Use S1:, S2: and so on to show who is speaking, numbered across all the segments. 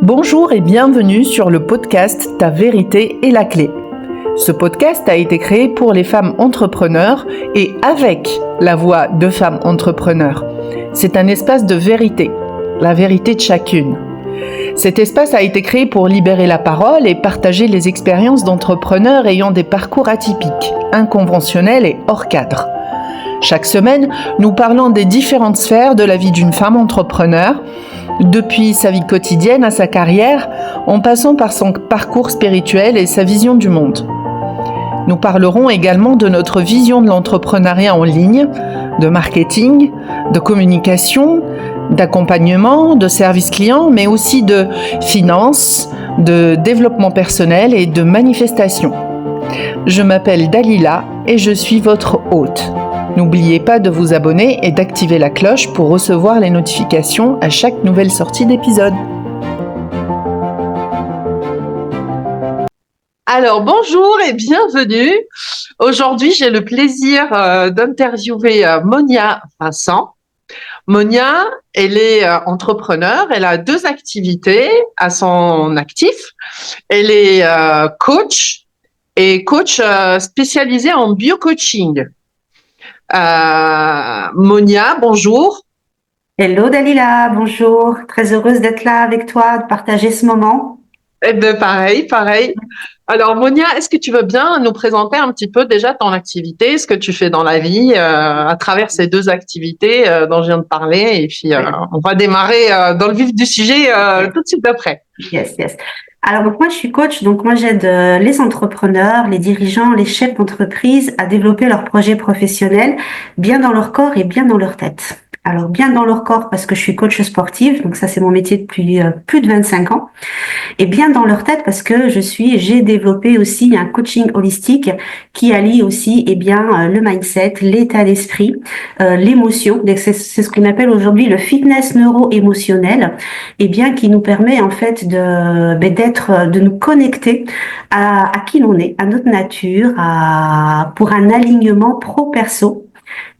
S1: Bonjour et bienvenue sur le podcast Ta vérité est la clé. Ce podcast a été créé pour les femmes entrepreneurs et avec la voix de femmes entrepreneurs. C'est un espace de vérité, la vérité de chacune. Cet espace a été créé pour libérer la parole et partager les expériences d'entrepreneurs ayant des parcours atypiques, inconventionnels et hors cadre. Chaque semaine, nous parlons des différentes sphères de la vie d'une femme entrepreneur, depuis sa vie quotidienne à sa carrière, en passant par son parcours spirituel et sa vision du monde. Nous parlerons également de notre vision de l'entrepreneuriat en ligne, de marketing, de communication, d'accompagnement, de service client, mais aussi de finances, de développement personnel et de manifestation. Je m'appelle Dalila et je suis votre hôte. N'oubliez pas de vous abonner et d'activer la cloche pour recevoir les notifications à chaque nouvelle sortie d'épisode. Alors bonjour et bienvenue. Aujourd'hui, j'ai le plaisir d'interviewer Monia Vincent. Monia, elle est entrepreneure, elle a 2 activités à son actif. Elle est coach et coach spécialisée en bio-coaching. Monia, bonjour.
S2: Hello Dalila, bonjour. Très heureuse d'être là avec toi, de partager ce moment.
S1: Eh bien, pareil. Alors, Monia, est-ce que tu veux bien nous présenter un petit peu déjà ton activité, ce que tu fais dans la vie à travers ces 2 activités dont je viens de parler, et puis on va démarrer dans le vif du sujet tout de suite après.
S2: Yes. Alors donc moi je suis coach, donc moi j'aide les entrepreneurs, les dirigeants, les chefs d'entreprise à développer leurs projets professionnels bien dans leur corps et bien dans leur tête. Alors bien dans leur corps parce que je suis coach sportive, donc ça c'est mon métier depuis plus de 25 ans. Et bien dans leur tête parce que j'ai développé aussi un coaching holistique qui allie aussi le mindset, l'état d'esprit, l'émotion. C'est ce qu'on appelle aujourd'hui le fitness neuro-émotionnel, et bien qui nous permet en fait de nous connecter à qui l'on est, à notre nature, pour un alignement pro-perso.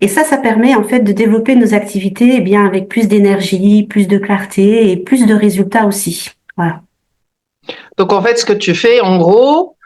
S2: Et ça permet en fait de développer nos activités avec plus d'énergie, plus de clarté et plus de résultats aussi. Voilà.
S1: Donc, en fait, ce que tu fais, en gros,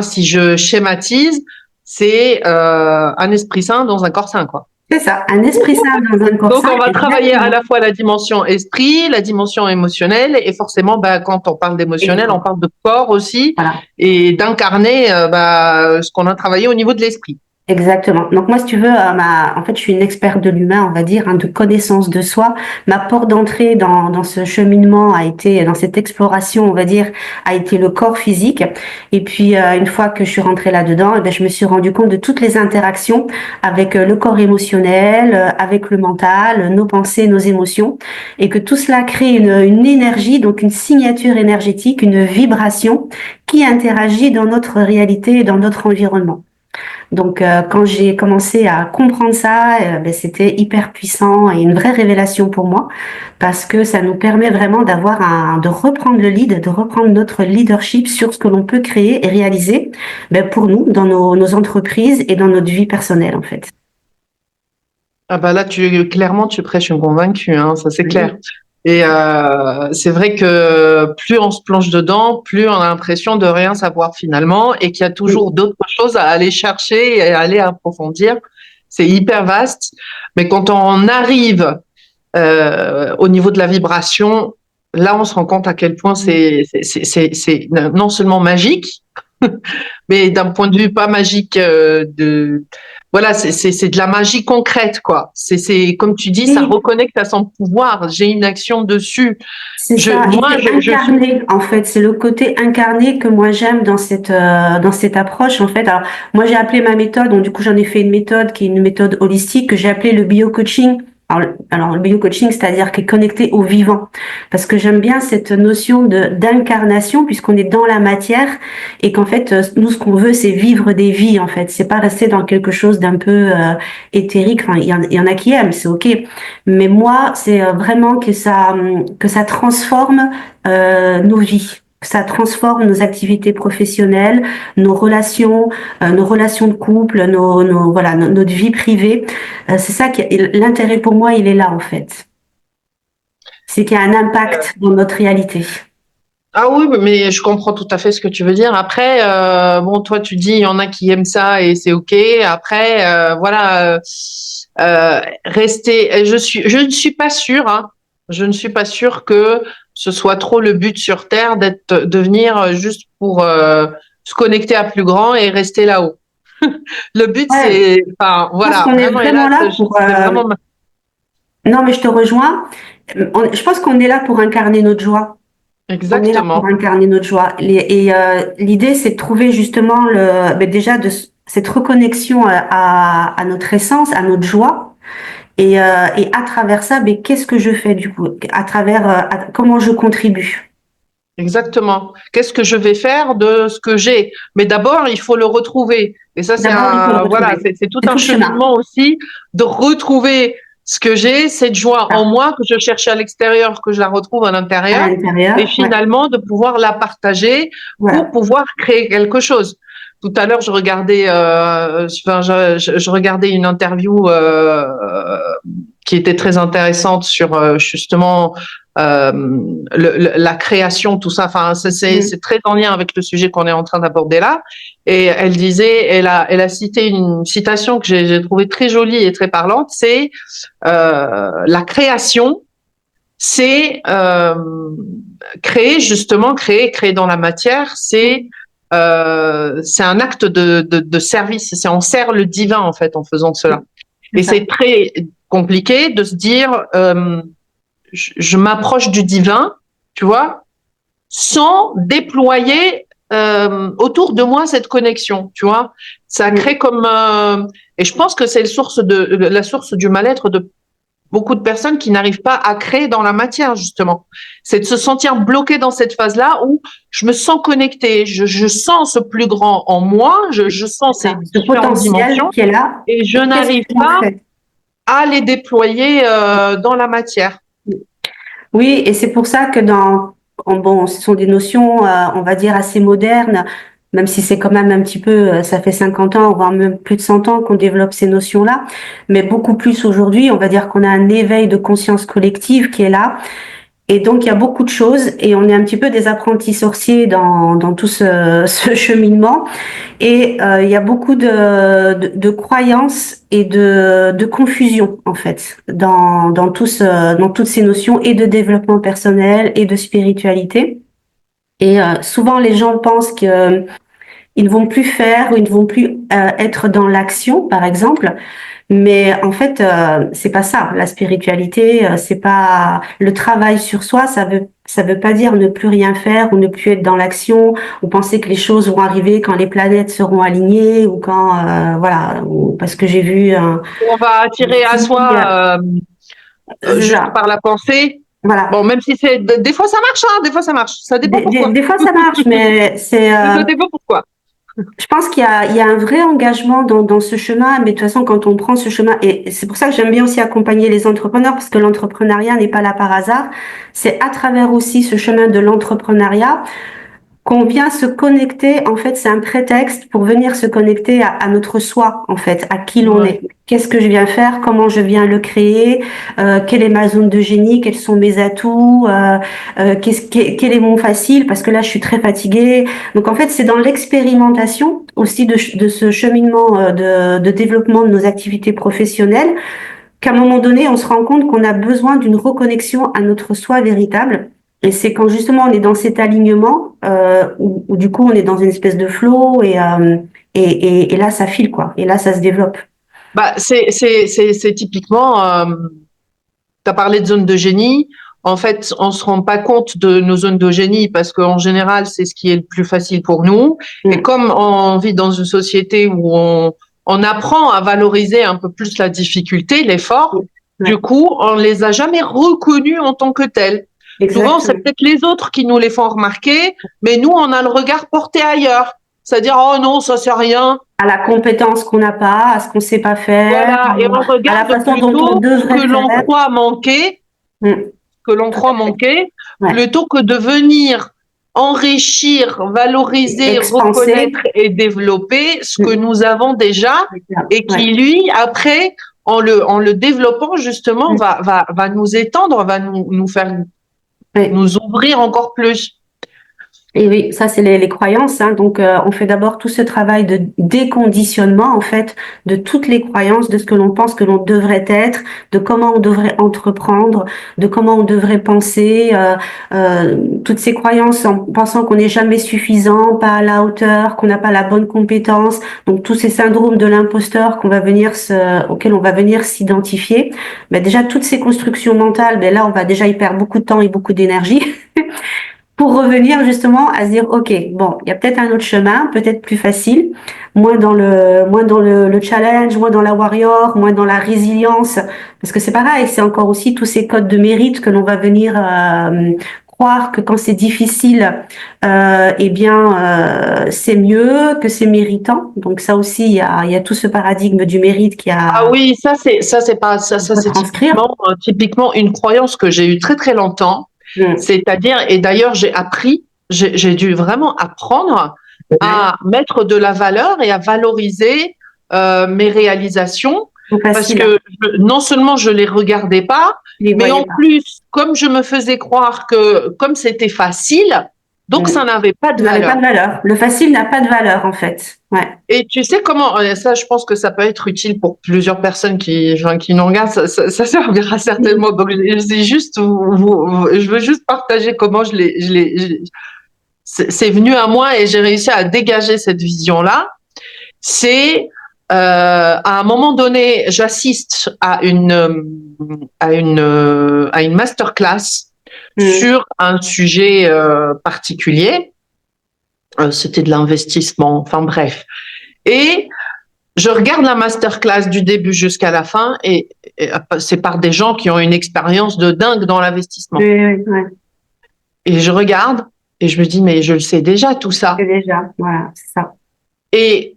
S1: si je schématise, c'est un esprit sain dans un corps sain, quoi.
S2: C'est ça, un esprit sain dans un corps sain.
S1: Donc, on va travailler à la fois la dimension esprit, la dimension émotionnelle, et forcément, quand on parle d'émotionnel, on parle de corps aussi, voilà. Et d'incarner ce qu'on a travaillé au niveau de l'esprit.
S2: Exactement. Donc moi, si tu veux, en fait, je suis une experte de l'humain, on va dire, de connaissance de soi. Ma porte d'entrée dans ce cheminement dans cette exploration, on va dire, a été le corps physique. Et puis, une fois que je suis rentrée là-dedans, je me suis rendu compte de toutes les interactions avec le corps émotionnel, avec le mental, nos pensées, nos émotions, et que tout cela crée une énergie, donc une signature énergétique, une vibration qui interagit dans notre réalité et dans notre environnement. Donc, quand j'ai commencé à comprendre ça, c'était hyper puissant et une vraie révélation pour moi, parce que ça nous permet vraiment de reprendre le lead, de reprendre notre leadership sur ce que l'on peut créer et réaliser, pour nous, dans nos entreprises et dans notre vie personnelle, en fait.
S1: Ah là, clairement, tu prêches une convaincue, ça c'est clair. Et c'est vrai que plus on se plonge dedans, plus on a l'impression de rien savoir finalement, et qu'il y a toujours d'autres choses à aller chercher et à aller approfondir. C'est hyper vaste, mais quand on arrive au niveau de la vibration, là on se rend compte à quel point c'est non seulement magique, mais d'un point de vue pas magique voilà, c'est de la magie concrète, quoi. C'est comme tu dis, ça reconnecte à son pouvoir. J'ai une action dessus.
S2: C'est incarné, en fait. C'est le côté incarné que moi j'aime dans cette approche, en fait. Alors, moi j'ai appelé ma méthode, donc du coup j'en ai fait une méthode qui est une méthode holistique que j'ai appelée le bio-coaching. Alors le bio-coaching, c'est-à-dire qui est connecté au vivant, parce que j'aime bien cette notion d'incarnation, puisqu'on est dans la matière et qu'en fait nous ce qu'on veut c'est vivre des vies, en fait. C'est pas rester dans quelque chose d'un peu éthérique. Enfin, il y en a qui aiment, c'est ok, mais moi c'est vraiment que ça transforme nos vies. Ça transforme nos activités professionnelles, nos relations de couple, notre vie privée. C'est ça l'intérêt pour moi, il est là en fait. C'est qu'il y a un impact dans notre réalité.
S1: Ah oui, mais je comprends tout à fait ce que tu veux dire. Après, bon, toi, tu dis, il y en a qui aiment ça et c'est OK. Après, voilà, rester. Je ne suis pas sûre, hein, je ne suis pas sûre que ce soit trop le but sur Terre de venir juste pour se connecter à plus grand et rester là-haut. Le but,
S2: Ouais,
S1: c'est, enfin,
S2: je pense
S1: voilà,
S2: qu'on est
S1: vraiment,
S2: vraiment
S1: hélas,
S2: là pour.
S1: c'est vraiment.
S2: Non, mais je te rejoins. Je pense qu'on est là pour incarner notre joie. On est là pour
S1: Exactement,
S2: incarner notre joie. L'idée, c'est de trouver justement déjà cette reconnexion à notre essence, à notre joie. Et à travers ça, qu'est-ce que je fais du coup? À travers comment je contribue.
S1: exactement. Qu'est-ce que je vais faire de ce que j'ai? Mais d'abord, il faut le retrouver. Et ça,
S2: D'abord, il faut le
S1: voilà,
S2: retrouver.
S1: c'est tout
S2: C'est
S1: un
S2: tout le chemin
S1: cheminement aussi de retrouver ce que j'ai, cette joie en
S2: ah,
S1: moi que je cherchais à l'extérieur, que je la retrouve à
S2: à
S1: l'intérieur, et
S2: l'intérieur. Ouais,
S1: finalement de pouvoir la partager pour
S2: voilà.
S1: pouvoir créer quelque chose. Tout à l'heure, je regardais, je regardais une interview qui était très intéressante sur justement la création, tout ça. Enfin,
S2: Mm.
S1: c'est très en lien avec le sujet qu'on est en train d'aborder là. Et elle disait, elle a cité une citation que j'ai trouvée très jolie et très parlante. C'est la création, c'est créer justement, créer dans la matière. C'est un acte de service. C'est on sert le divin en fait en faisant cela.
S2: C'est
S1: Et
S2: ça.
S1: c'est très compliqué de se dire je m'approche du divin, tu vois, sans déployer autour de moi cette connexion, tu vois. Ça
S2: Mm.
S1: crée comme et je pense que c'est la source du mal-être de beaucoup de personnes qui n'arrivent pas à créer dans la matière justement. C'est de se sentir bloqué dans cette phase-là où je me sens connecté, je sens ce plus grand en moi, je
S2: C'est
S1: sens ces
S2: ça. Ce
S1: différentes
S2: potentiel
S1: dimensions
S2: qui est là.
S1: et je
S2: Et qu'est-ce que
S1: n'arrive
S2: j'en
S1: pas
S2: fais?
S1: à les déployer dans la matière.
S2: Oui, et c'est pour ça que bon, ce sont des notions, on va dire, assez modernes, même si c'est quand même un petit peu, ça fait 50 ans, voire même plus de 100 ans qu'on développe ces notions-là, mais beaucoup plus aujourd'hui, on va dire qu'on a un éveil de conscience collective qui est là. Et donc, il y a beaucoup de choses et on est un petit peu des apprentis sorciers dans tout ce cheminement. Et il y a beaucoup de croyances et de confusion, en fait, dans toutes ces notions et de développement personnel et de spiritualité. Et souvent, les gens pensent que ils ne vont plus faire ou ils ne vont plus être dans l'action, par exemple. Mais en fait, c'est pas ça. La spiritualité, c'est pas le travail sur soi. Ça veut pas dire ne plus rien faire ou ne plus être dans l'action ou penser que les choses vont arriver quand les planètes seront alignées ou quand voilà. Parce que j'ai vu
S1: On va attirer à soi
S2: c'est
S1: juste
S2: ça.
S1: par la pensée.
S2: Voilà.
S1: Bon, même si des fois ça marche, hein, des fois ça marche. Ça dépend pourquoi.
S2: Des fois, ça marche, mais c'est
S1: Ça dépend pourquoi.
S2: je pense qu'il y a un vrai engagement dans ce chemin, mais de toute façon, quand on prend ce chemin, et c'est pour ça que j'aime bien aussi accompagner les entrepreneurs, parce que l'entrepreneuriat n'est pas là par hasard, c'est à travers aussi ce chemin de l'entrepreneuriat qu'on vient se connecter, en fait, c'est un prétexte pour venir se connecter à notre soi, en fait, à qui l'on
S1: Ouais.
S2: est. Qu'est-ce que je viens faire? Comment je viens le créer? Quelle est ma zone de génie? Quels sont mes atouts? Quel est mon facile? Parce que là, je suis très fatiguée. Donc, en fait, c'est dans l'expérimentation aussi de ce cheminement de développement de nos activités professionnelles qu'à un moment donné, on se rend compte qu'on a besoin d'une reconnexion à notre soi véritable. Et c'est quand justement on est dans cet alignement où du coup on est dans une espèce de flow et là ça file quoi. Et là ça se développe.
S1: Bah, c'est typiquement, tu as parlé de zone de génie. En fait, on se rend pas compte de nos zones de génie parce qu'en général, c'est ce qui est le plus facile pour nous. Et
S2: Mm.
S1: comme on vit dans une société où on apprend à valoriser un peu plus la difficulté, l'effort,
S2: Mm.
S1: du
S2: Ouais,
S1: coup, on les a jamais reconnus en tant que tels. Souvent, c'est
S2: exactement.
S1: peut-être les autres qui nous les font remarquer, mais nous, on a le regard porté ailleurs. C'est-à-dire, oh non, ça c'est rien.
S2: À la compétence qu'on n'a pas, à ce qu'on sait pas faire,
S1: Voilà. Et on
S2: à la
S1: regarde
S2: façon dont on
S1: plutôt ce que
S2: devrait
S1: l'on
S2: faire.
S1: croit manquer
S2: Mm.
S1: que l'on croit manquer,
S2: Ouais.
S1: plutôt que de venir enrichir, valoriser,
S2: Expanser.
S1: reconnaître et développer ce que
S2: Mm.
S1: nous avons déjà
S2: C'est ça.
S1: et
S2: Ouais.
S1: qui, lui, après, en le développant, justement,
S2: Mm.
S1: va nous étendre, va nous faire
S2: Ouais.
S1: nous ouvrir encore plus.
S2: Et oui, ça c'est les croyances, hein. Donc on fait d'abord tout ce travail de déconditionnement en fait de toutes les croyances, de ce que l'on pense que l'on devrait être, de comment on devrait entreprendre, de comment on devrait penser, toutes ces croyances en pensant qu'on n'est jamais suffisant, pas à la hauteur, qu'on n'a pas la bonne compétence. Donc tous ces syndromes de l'imposteur auxquels on va venir s'identifier. Ben déjà toutes ces constructions mentales, ben là on va déjà y perdre beaucoup de temps et beaucoup d'énergie. Pour revenir justement à se dire, OK, bon, il y a peut-être un autre chemin, peut-être plus facile, moins dans le challenge, moins dans la warrior, moins dans la résilience, parce que c'est pareil, c'est encore aussi tous ces codes de mérite que l'on va venir croire que quand c'est difficile, eh bien, c'est mieux, que c'est méritant. Donc ça aussi, il y a tout ce paradigme du mérite
S3: Ah oui, ça c'est pas ça
S2: faut
S3: c'est
S2: transcrire.
S3: typiquement une croyance que j'ai eue très très longtemps. C'est-à-dire, et d'ailleurs j'ai dû vraiment apprendre à mettre de la valeur et à valoriser mes réalisations,
S2: C'est
S3: parce
S2: facile,
S3: que non seulement je les regardais pas,
S2: les
S3: mais
S2: voyez
S3: en
S2: pas.
S3: plus, comme je me faisais croire que comme c'était facile, donc ça n'avait pas de
S2: Ça n'avait pas
S3: valeur.
S2: de valeur. Le facile n'a pas de valeur, en fait. Ouais.
S3: Et tu sais comment, ça je pense que ça peut être utile pour plusieurs personnes qui nous regardent, ça servira certainement. Donc c'est juste, je veux juste partager comment c'est venu à moi et j'ai réussi à dégager cette vision-là. C'est à un moment donné, j'assiste à une masterclass sur un sujet particulier. C'était de l'investissement, enfin bref. Et je regarde la masterclass du début jusqu'à la fin et c'est par des gens qui ont une expérience de dingue dans l'investissement.
S2: Oui, ouais.
S3: Et je regarde et je me dis, mais je le sais déjà tout ça.
S2: C'est déjà, voilà, c'est ça.
S3: Et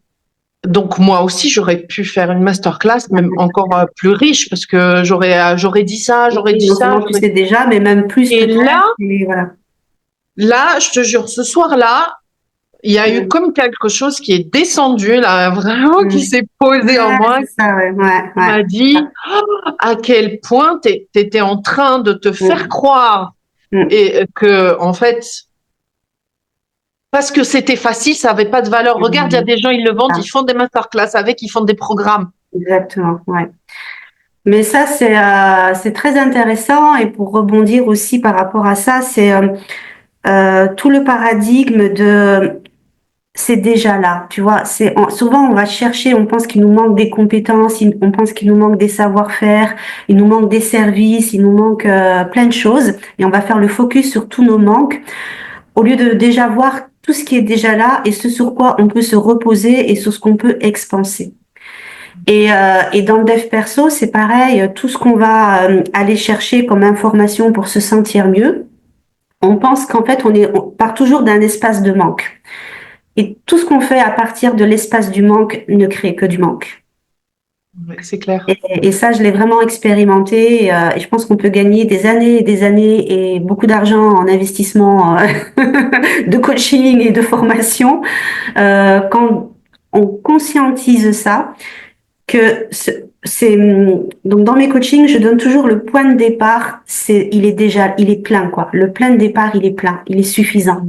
S3: donc moi aussi, j'aurais pu faire une masterclass, même encore plus riche, parce que j'aurais dit ça, j'aurais dit
S2: Non
S3: ça.
S2: seulement tu sais déjà, mais même plus
S3: Et
S2: peut-être. Et voilà.
S3: là, je te jure, ce soir-là, il y a eu comme quelque chose qui est descendu, là, vraiment, qui s'est posé en
S2: Ouais,
S3: moi,
S2: c'est ça, ouais, ouais,
S3: qui m'a dit à quel point tu étais en train de te faire croire et que, en fait, parce que c'était facile, ça n'avait pas de valeur. Regarde, il y a des gens, ils le vendent, ils font des masterclass avec, ils font des programmes.
S2: Exactement, ouais. Mais ça, c'est très intéressant. Et pour rebondir aussi par rapport à ça, c'est tout le paradigme de c'est déjà là, tu vois. Souvent on va chercher, on pense qu'il nous manque des compétences, on pense qu'il nous manque des savoir-faire, il nous manque des services, il nous manque plein de choses, et on va faire le focus sur tous nos manques au lieu de déjà voir tout ce qui est déjà là et ce sur quoi on peut se reposer et sur ce qu'on peut expanser. Et dans le dev perso, c'est pareil, tout ce qu'on va aller chercher comme information pour se sentir mieux, on pense qu'en fait on part toujours d'un espace de manque. Et tout ce qu'on fait à partir de l'espace du manque ne crée que du manque.
S3: Oui, c'est clair.
S2: Et ça, je l'ai vraiment expérimenté. Et je pense qu'on peut gagner des années et des années et beaucoup d'argent en investissement de coaching et de formation quand on conscientise ça. Donc dans mes coachings, je donne toujours le point de départ. Il est plein quoi. Le point de départ, il est plein, il est suffisant.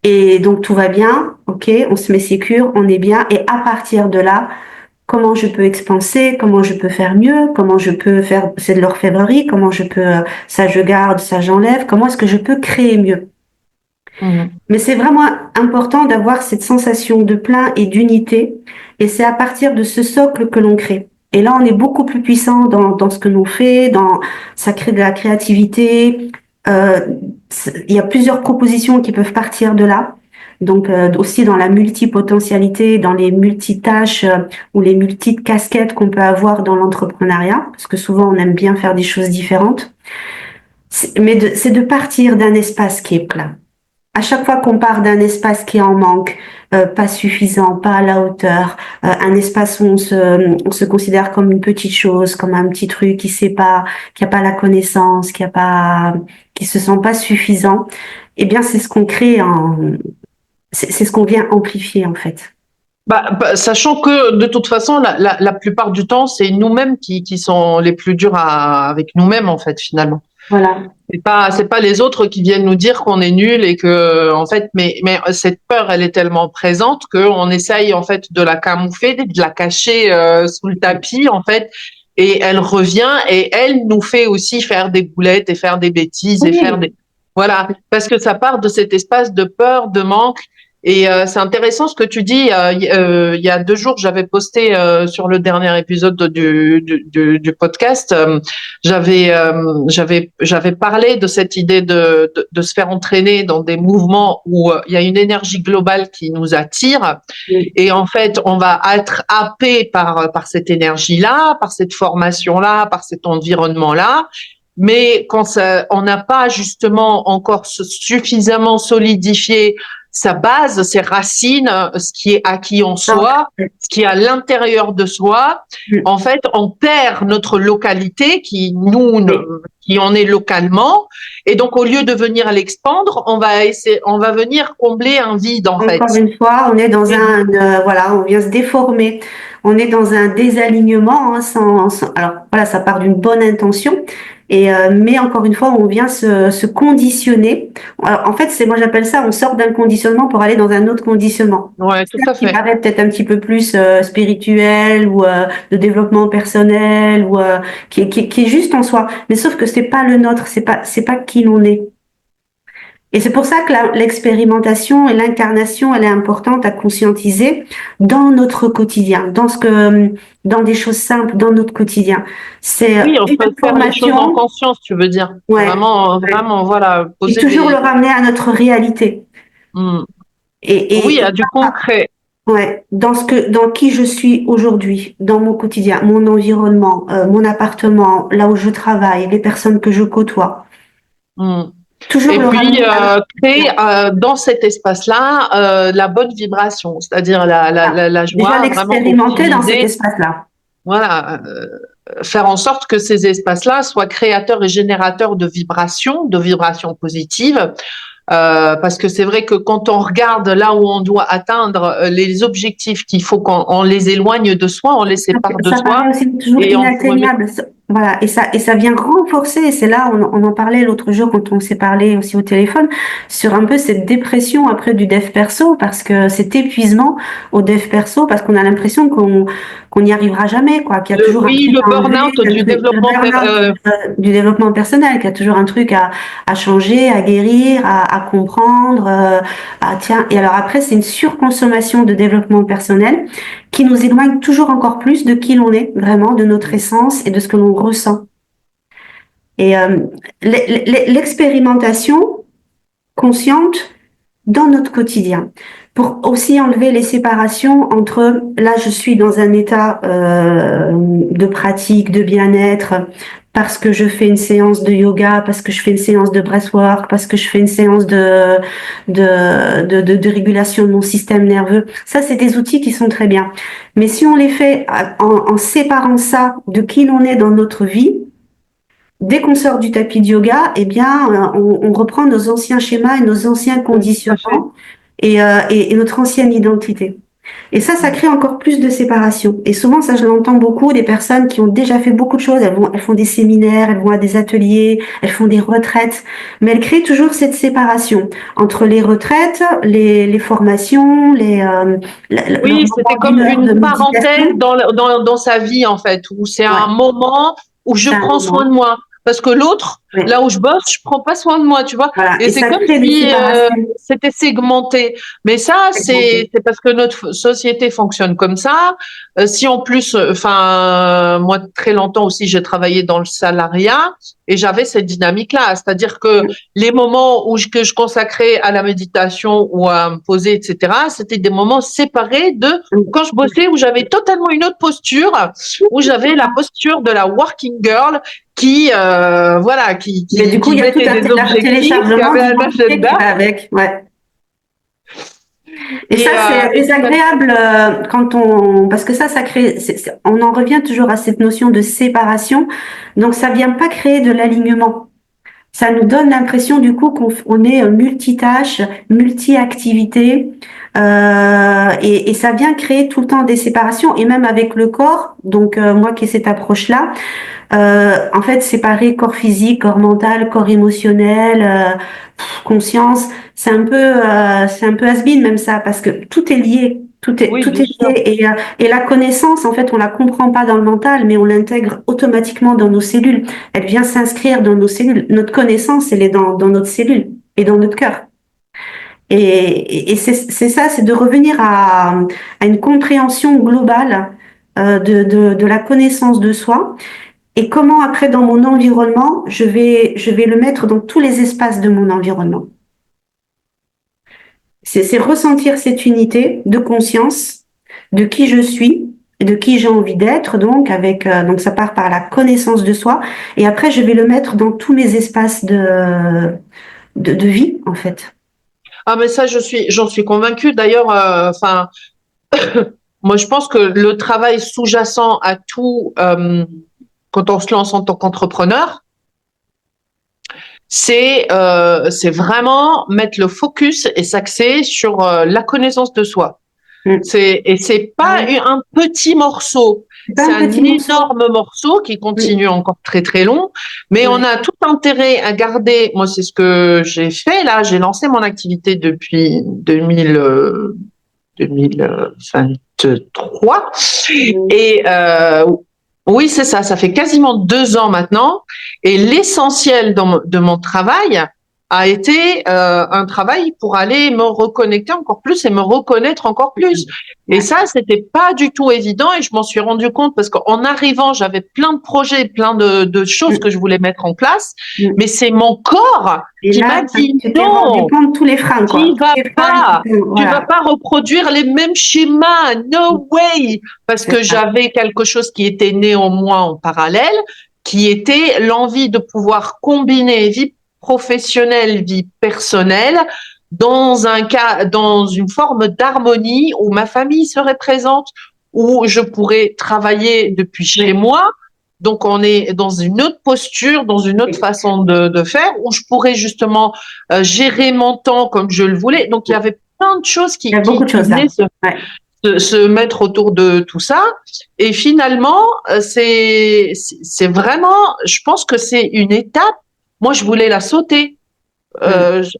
S2: Et donc tout va bien, ok, on se met sécure, on est bien, et à partir de là, comment je peux expanser, comment je peux faire mieux, comment je peux faire, c'est de l'orfèvrerie, comment je peux, ça je garde, ça j'enlève, comment est-ce que je peux créer mieux. Mais c'est vraiment important d'avoir cette sensation de plein et d'unité, et c'est à partir de ce socle que l'on crée. Et là, on est beaucoup plus puissant dans ce que l'on fait, ça crée de la créativité. Il y a plusieurs propositions qui peuvent partir de là. Donc aussi dans la multipotentialité, dans les multitâches ou les multi-casquettes qu'on peut avoir dans l'entrepreneuriat, parce que souvent on aime bien faire des choses différentes. Mais c'est de partir d'un espace qui est plein. À chaque fois qu'on part d'un espace qui est en manque, pas suffisant, pas à la hauteur, un espace où on se considère comme une petite chose, comme un petit truc qui sait pas, qui a pas la connaissance, qui se sent pas suffisant, eh bien c'est ce qu'on crée c'est ce qu'on vient amplifier en fait.
S3: Sachant que de toute façon, la plupart du temps, c'est nous-mêmes qui sont les plus durs avec nous-mêmes en fait finalement.
S2: Voilà.
S3: C'est pas les autres qui viennent nous dire qu'on est nul et que, en fait, mais cette peur, elle est tellement présente qu'on essaye, en fait, de la camoufler, de la cacher, sous le tapis, en fait. Et elle revient et elle nous fait aussi faire des boulettes et faire des bêtises et faire des, voilà. Parce que ça part de cet espace de peur, de manque. Et c'est intéressant ce que tu dis. Il y a 2 jours, j'avais posté sur le dernier épisode du podcast. J'avais parlé de cette idée de se faire entraîner dans des mouvements où il y a une énergie globale qui nous attire. Et en fait, on va être happé par cette énergie-là, par cette formation-là, par cet environnement-là. Mais quand on n'a pas justement encore suffisamment solidifié sa base, ses racines, ce qui est acquis en soi, ce qui est à l'intérieur de soi, en fait, on perd notre localité qui en est localement. Et donc, au lieu de venir l'expandre, on va venir combler un vide, en fait.
S2: Encore une fois, on est dans on vient se déformer. On est dans un désalignement, hein, alors voilà, ça part d'une bonne intention. Mais encore une fois, on vient se conditionner. Alors, en fait, moi j'appelle ça, on sort d'un conditionnement pour aller dans un autre conditionnement.
S3: Ouais, tout à fait.
S2: Qui paraît peut-être un petit peu plus spirituel ou de développement personnel ou qui est juste en soi. Mais sauf que c'est pas le nôtre, c'est pas qui l'on est. Et c'est pour ça que l'expérimentation et l'incarnation, elle est importante à conscientiser dans notre quotidien, dans des choses simples, dans notre quotidien.
S3: Oui, on peut faire les choses en conscience, tu veux dire.
S2: Ouais,
S3: vraiment, voilà.
S2: Et toujours le ramener à notre réalité.
S3: Oui, à du concret.
S2: Ouais, dans qui je suis aujourd'hui, dans mon quotidien, mon environnement, mon appartement, là où je travaille, les personnes que je côtoie.
S3: Toujours et puis créer dans cet espace-là la bonne vibration, c'est-à-dire la joie.
S2: Déjà l'expérimenter dans cet espace-là.
S3: Voilà, faire en sorte que ces espaces-là soient créateurs et générateurs de vibrations positives. Parce que c'est vrai que quand on regarde là où on doit atteindre les objectifs qu'il faut qu'on les éloigne de soi, on les sépare de soi.
S2: Ça paraît aussi toujours inatteignable. Voilà, et ça vient renforcer, et c'est là, on en parlait l'autre jour quand on s'est parlé aussi au téléphone, sur un peu cette dépression après du dev perso, parce que cet épuisement au dev perso, parce qu'on a l'impression qu'on n'y arrivera jamais, quoi, qu'il y a toujours
S3: le burn-out
S2: du développement personnel, qu'il y a toujours un truc à changer, à guérir, à comprendre, et alors après, c'est une surconsommation de développement personnel qui nous éloigne toujours encore plus de qui l'on est, vraiment, de notre essence et de ce que l'on ressent. Et l'expérimentation consciente dans notre quotidien, pour aussi enlever les séparations entre, là je suis dans un état de pratique, de bien-être, parce que je fais une séance de yoga, parce que je fais une séance de breathwork, parce que je fais une séance de régulation de mon système nerveux. Ça, c'est des outils qui sont très bien. Mais si on les fait en séparant ça de qui l'on est dans notre vie, dès qu'on sort du tapis de yoga, eh bien, on reprend nos anciens schémas et nos anciens conditionnements et notre ancienne identité. Et ça crée encore plus de séparation. Et souvent, ça, je l'entends beaucoup, des personnes qui ont déjà fait beaucoup de choses. Elles font des séminaires, elles vont à des ateliers, elles font des retraites. Mais elles créent toujours cette séparation entre les retraites, les formations,
S3: oui, c'était comme une parenthèse dans sa vie, en fait, où c'est un moment où je prends soin de moi. Parce que l'autre, là où je bosse, je prends pas soin de moi, tu vois.
S2: Voilà.
S3: Et c'est comme si c'était segmenté. Mais ça, c'est parce que notre société fonctionne comme ça. Si en plus, moi, très longtemps aussi, j'ai travaillé dans le salariat et j'avais cette dynamique-là. C'est-à-dire que les moments que je consacrais à la méditation ou à me poser, etc., c'était des moments séparés de quand je bossais où j'avais totalement une autre posture, où j'avais la posture de la working girl qui
S2: mais du coup il y a tout un téléchargement avec et ça c'est désagréable parce que ça crée on en revient toujours à cette notion de séparation, donc ça vient pas créer de l'alignement, ça nous donne l'impression du coup qu'on est multitâche, multi-activité, et ça vient créer tout le temps des séparations, et même avec le corps. Donc moi qui ai cette approche-là, en fait séparer corps physique, corps mental, corps émotionnel, conscience, c'est un peu has-been même ça, parce que tout est lié. Tout est lié, et la connaissance, en fait, on la comprend pas dans le mental, mais on l'intègre automatiquement dans nos cellules. Elle vient s'inscrire dans nos cellules. Notre connaissance, elle est dans notre cellule et dans notre cœur. Et c'est ça, c'est de revenir à une compréhension globale de la connaissance de soi, et comment après dans mon environnement, je vais le mettre dans tous les espaces de mon environnement. C'est ressentir cette unité de conscience de qui je suis et de qui j'ai envie d'être, donc ça part par la connaissance de soi, et après je vais le mettre dans tous mes espaces de vie, en fait.
S3: Ah, mais ça, j'en suis convaincue. D'ailleurs, moi, je pense que le travail sous-jacent à tout, quand on se lance en tant qu'entrepreneur, c'est vraiment mettre le focus et s'axer sur la connaissance de soi. C'est pas un petit morceau, c'est un énorme morceau qui continue encore très très long, mais on a tout intérêt à garder. Moi, c'est ce que j'ai fait là. J'ai lancé mon activité depuis 2023 et oui, c'est ça. Ça fait quasiment 2 ans maintenant, et l'essentiel de mon travail a été un travail pour aller me reconnecter encore plus et me reconnaître encore plus. Et ça, c'était pas du tout évident, et je m'en suis rendu compte parce qu'en arrivant, j'avais plein de projets, plein de choses que je voulais mettre en place, mais c'est mon corps qui m'a dit non,
S2: tous les freins, quoi.
S3: Tu vas pas reproduire les mêmes schémas, no way, parce que j'avais quelque chose qui était né en moi en parallèle, qui était l'envie de pouvoir combiner vie professionnelle, vie personnelle, dans une forme d'harmonie où ma famille serait présente, où je pourrais travailler depuis chez moi. Donc, on est dans une autre posture, dans une autre façon de faire, où je pourrais justement gérer mon temps comme je le voulais. Donc, il y avait plein de choses qui venaient se mettre autour de tout ça. Et finalement, c'est vraiment, je pense que c'est une étape. Moi, je voulais la sauter.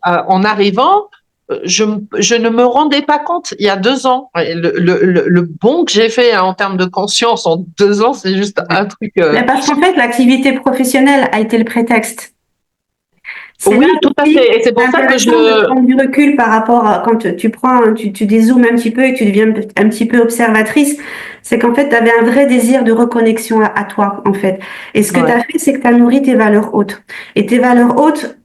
S3: En arrivant, je ne me rendais pas compte il y a 2 ans. Le bond que j'ai fait en termes de conscience en 2 ans, c'est juste un truc.
S2: Mais parce qu'en fait, l'activité professionnelle a été le prétexte.
S3: Oui, tout à fait. Et c'est pour ça que je
S2: prends du recul par rapport à quand tu dézoomes un petit peu et que tu deviens un petit peu observatrice. C'est qu'en fait, tu avais un vrai désir de reconnexion à toi, en fait. Et ce que tu as fait, c'est que tu as nourri tes valeurs hautes. Et tes valeurs hautes,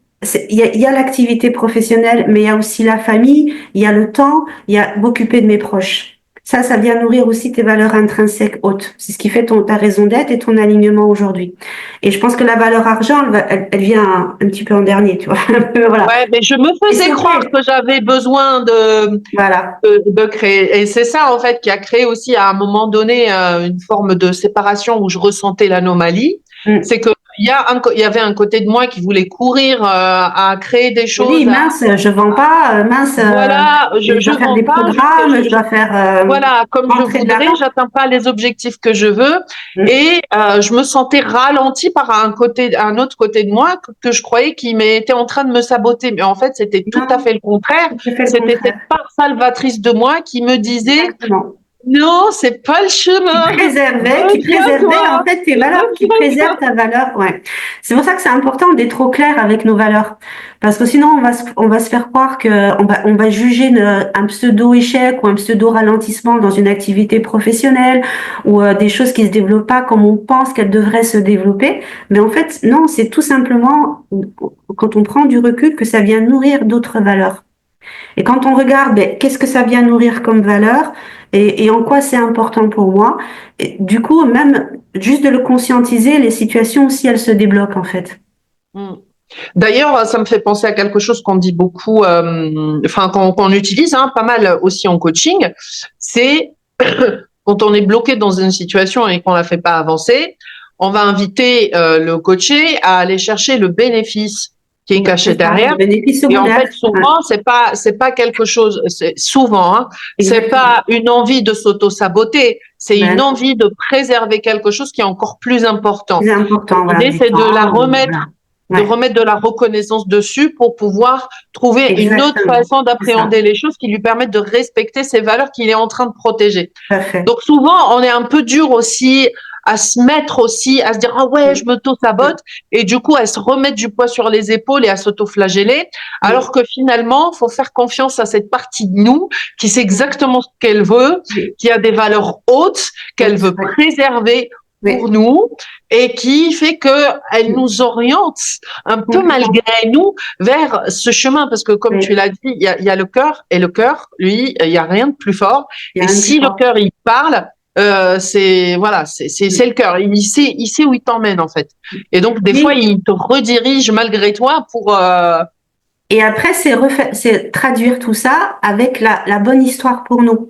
S2: il y a l'activité professionnelle, mais il y a aussi la famille, il y a le temps, il y a m'occuper de mes proches. Ça vient nourrir aussi tes valeurs intrinsèques hautes. C'est ce qui fait ta raison d'être et ton alignement aujourd'hui. Et je pense que la valeur argent, elle vient un petit peu en dernier, tu vois.
S3: Voilà. Ouais, mais je me faisais croire que j'avais besoin de créer. Et c'est ça, en fait, qui a créé aussi à un moment donné une forme de séparation où je ressentais l'anomalie. C'est que il y avait un côté de moi qui voulait courir à créer des choses.
S2: Oui, mince, je vends pas, mince.
S3: Voilà, je dois faire des
S2: programmes, je dois faire.
S3: Voilà, comme je voudrais, j'atteins pas les objectifs que je veux, et je me sentais ralentie par un autre côté de moi que je croyais qui était en train de me saboter. Mais en fait, c'était tout à fait le contraire. C'était cette part salvatrice de moi qui me disait. Exactement. Non, c'est pas le chemin.
S2: Qui préservait en fait tes valeurs, qui préserve ta valeur. Ouais. C'est pour ça que c'est important d'être au clair avec nos valeurs, parce que sinon on va se faire croire que on va juger un pseudo échec ou un pseudo ralentissement dans une activité professionnelle, ou des choses qui se développent pas comme on pense qu'elles devraient se développer. Mais en fait, non, c'est tout simplement quand on prend du recul que ça vient nourrir d'autres valeurs. Et quand on regarde, qu'est-ce que ça vient nourrir comme valeur et en quoi c'est important pour moi, et du coup, même juste de le conscientiser, les situations aussi, elles se débloquent en fait.
S3: D'ailleurs, ça me fait penser à quelque chose qu'on dit beaucoup, qu'on utilise pas mal aussi en coaching, c'est quand on est bloqué dans une situation et qu'on la fait pas avancer, on va inviter le coaché à aller chercher le bénéfice qui est caché derrière. Et en fait, souvent, c'est pas quelque chose, c'est pas une envie de s'auto-saboter, c'est une envie de préserver quelque chose qui est encore plus important. L'idée, c'est de la remettre, de remettre de la reconnaissance dessus pour pouvoir trouver une autre façon d'appréhender les choses qui lui permettent de respecter ces valeurs qu'il est en train de protéger. Donc souvent, on est un peu dur aussi à se mettre aussi, à se dire, ah ouais, je m'auto-sabote, et du coup, à se remettre du poids sur les épaules et à s'auto-flageller, alors que finalement, faut faire confiance à cette partie de nous qui sait exactement ce qu'elle veut, qui a des valeurs hautes, qu'elle veut préserver pour nous, et qui fait que elle nous oriente un peu malgré nous vers ce chemin, parce que comme tu l'as dit, il y a le cœur, et le cœur, lui, il y a rien de plus fort, et si le cœur, il parle, c'est le cœur. Il sait où il t'emmène en fait. Et donc des fois il te redirige malgré toi pour.
S2: Et après c'est traduire tout ça avec la bonne histoire pour nous.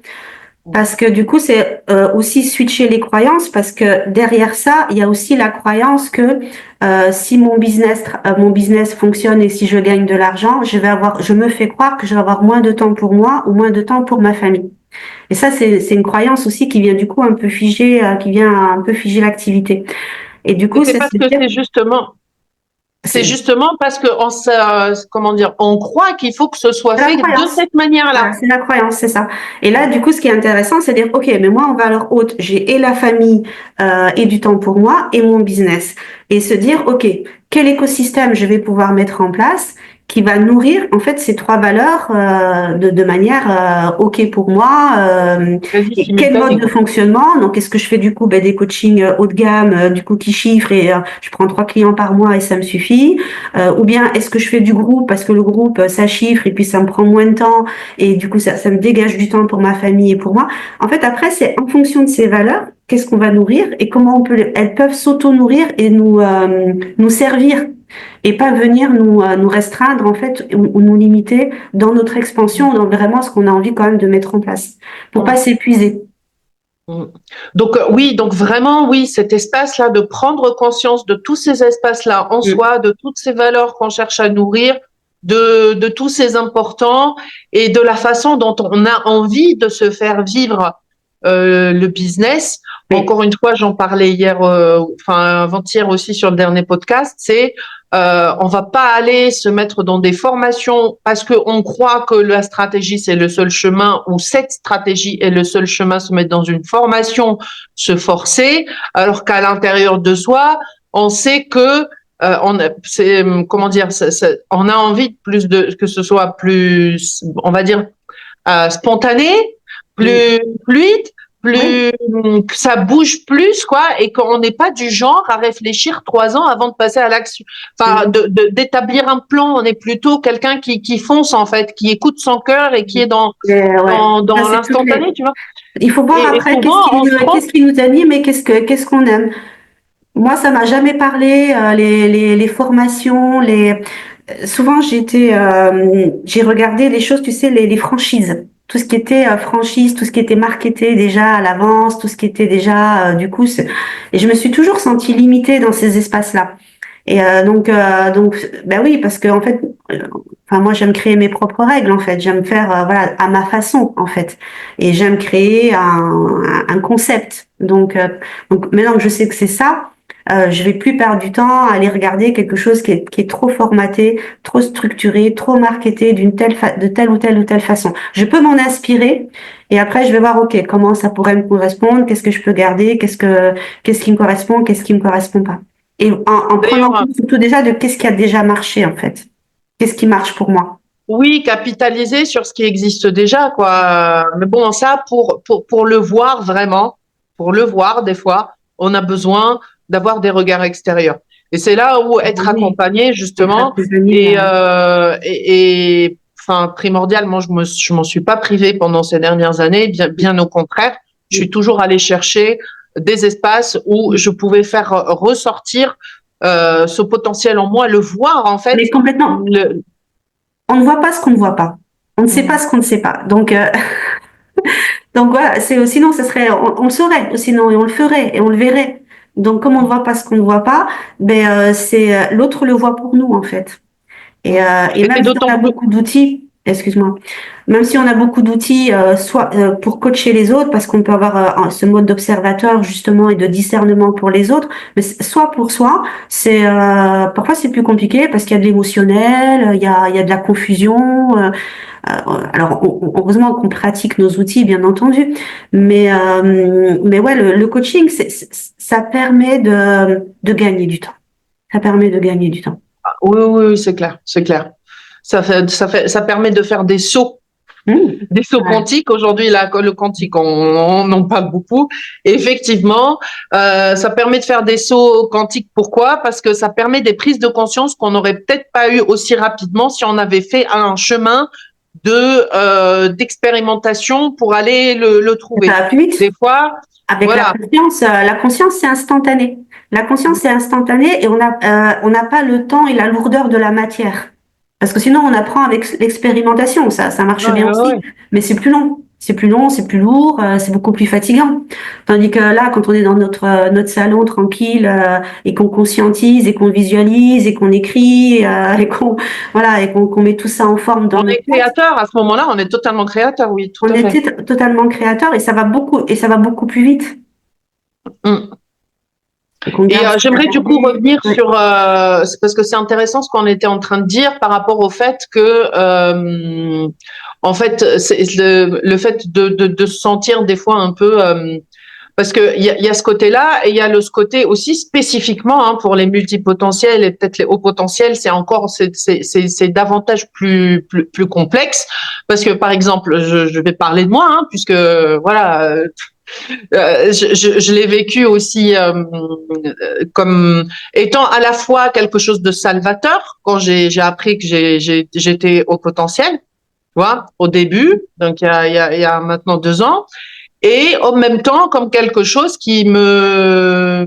S2: Parce que du coup c'est aussi switcher les croyances, parce que derrière ça il y a aussi la croyance que si mon business fonctionne et si je gagne de l'argent, je me fais croire que je vais avoir moins de temps pour moi ou moins de temps pour ma famille. Et ça, c'est une croyance aussi qui vient du coup un peu figer, l'activité. Et du coup,
S3: c'est parce que c'est justement parce que on croit qu'il faut que ce soit fait de cette manière-là.
S2: Voilà, c'est la croyance, c'est ça. Et là, du coup, ce qui est intéressant, c'est de dire, ok, mais moi, en valeur haute, j'ai et la famille et du temps pour moi et mon business. Et se dire, ok, quel écosystème je vais pouvoir mettre en place qui va nourrir en fait ces trois valeurs de manière ok pour moi. Et quel mode de fonctionnement? Donc, est-ce que je fais du coup des coachings haut de gamme, du coup qui chiffrent et je prends 3 clients par mois et ça me suffit? Ou bien est-ce que je fais du groupe parce que le groupe ça chiffre et puis ça me prend moins de temps et du coup ça me dégage du temps pour ma famille et pour moi. En fait, après c'est en fonction de ces valeurs, qu'est-ce qu'on va nourrir et comment elles peuvent s'auto-nourrir et nous servir. Et pas venir nous restreindre en fait ou nous limiter dans notre expansion, dans vraiment ce qu'on a envie quand même de mettre en place pour pas s'épuiser.
S3: Donc donc vraiment cet espace-là de prendre conscience de tous ces espaces-là en soi, de toutes ces valeurs qu'on cherche à nourrir, de tous ces importants et de la façon dont on a envie de se faire vivre le business. Encore une fois, j'en parlais hier, avant-hier aussi sur le dernier podcast, c'est on va pas aller se mettre dans des formations parce qu'on croit que la stratégie c'est le seul chemin ou cette stratégie est le seul chemin, se mettre dans une formation, se forcer, alors qu'à l'intérieur de soi, on sait que on a envie que ce soit plus, on va dire, spontané, plus fluide, que ça bouge plus, quoi, et qu'on n'est pas du genre à réfléchir 3 ans avant de passer à l'action. Enfin, d'établir un plan. On est plutôt quelqu'un qui fonce, en fait, qui écoute son cœur et qui est dans l'instantané, tu vois.
S2: Il faut voir après qu'est-ce qui nous anime et qu'est-ce qu'on aime. Moi, ça m'a jamais parlé, les formations, souvent j'ai regardé les choses, tu sais, les franchises. Tout ce qui était franchise, tout ce qui était marketé déjà à l'avance, tout ce qui était déjà et je me suis toujours sentie limitée dans ces espaces-là. Et donc oui, parce que en fait, moi j'aime créer mes propres règles en fait, j'aime faire à ma façon en fait, et j'aime créer un concept. Donc maintenant que je sais que c'est ça. Je vais plus perdre du temps à aller regarder quelque chose qui est trop formaté, trop structuré, trop marketé de telle ou telle façon. Je peux m'en inspirer et après je vais voir comment ça pourrait me correspondre, qu'est-ce que je peux garder, qu'est-ce qui me correspond, qu'est-ce qui me correspond pas. Et en prenant compte surtout déjà de qu'est-ce qui a déjà marché en fait. Qu'est-ce qui marche pour moi.
S3: Oui, capitaliser sur ce qui existe déjà, quoi. Mais bon, ça pour le voir vraiment, pour le voir des fois, on a besoin d'avoir des regards extérieurs. Et c'est là où être accompagné, justement, et primordial. Moi, je m'en suis pas privée pendant ces dernières années, bien au contraire. Je suis toujours allée chercher des espaces où je pouvais faire ressortir ce potentiel en moi, le voir, en fait.
S2: Mais complètement. On ne voit pas ce qu'on ne voit pas. On ne sait pas ce qu'on ne sait pas. Donc voilà, sinon ça serait, on le saurait, sinon et on le ferait et on le verrait. Donc comme on ne voit pas ce qu'on ne voit pas, c'est l'autre le voit pour nous en fait. Et même si on a beaucoup d'outils, excuse-moi, même si on a beaucoup d'outils, soit pour coacher les autres, parce qu'on peut avoir ce mode d'observateur justement et de discernement pour les autres, mais soit pour soi, c'est parfois c'est plus compliqué parce qu'il y a de l'émotionnel, il y a de la confusion. Alors heureusement qu'on pratique nos outils, bien entendu, mais ouais, le coaching, ça permet de gagner du temps. Ça permet de gagner du temps.
S3: Oui, c'est clair, c'est clair. Ça permet de faire des sauts. Des sauts quantiques. Aujourd'hui, là, le quantique, on en parle beaucoup. Et effectivement, ça permet de faire des sauts quantiques. Pourquoi? Parce que ça permet des prises de conscience qu'on n'aurait peut-être pas eu aussi rapidement si on avait fait un chemin d'expérimentation pour aller le trouver. Des fois,
S2: avec la conscience, c'est instantané. La conscience, c'est instantané et on n'a pas le temps et la lourdeur de la matière. Parce que sinon, on apprend avec l'expérimentation. Ça marche bien aussi. Mais c'est plus long. C'est plus long, c'est plus lourd, c'est beaucoup plus fatigant. Tandis que là, quand on est dans notre salon tranquille et qu'on conscientise et qu'on visualise et qu'on écrit et qu'on met tout ça en forme dans
S3: on est créateur à ce moment-là, on est totalement créateur, oui, tout à fait.
S2: On est totalement créateur et ça va beaucoup plus vite.
S3: Et j'aimerais du coup revenir sur, parce que c'est intéressant ce qu'on était en train de dire par rapport au fait que, en fait, c'est le fait de se sentir des fois un peu, parce que il y a ce côté-là et il y a ce côté aussi spécifiquement pour les multipotentiels et peut-être les hauts potentiels, c'est encore c'est davantage plus complexe parce que par exemple, je vais parler de moi puisque voilà. Je l'ai vécu aussi comme étant à la fois quelque chose de salvateur quand j'ai appris que j'étais au potentiel, tu vois, au début, donc il y a maintenant 2 ans, et en même temps comme quelque chose qui me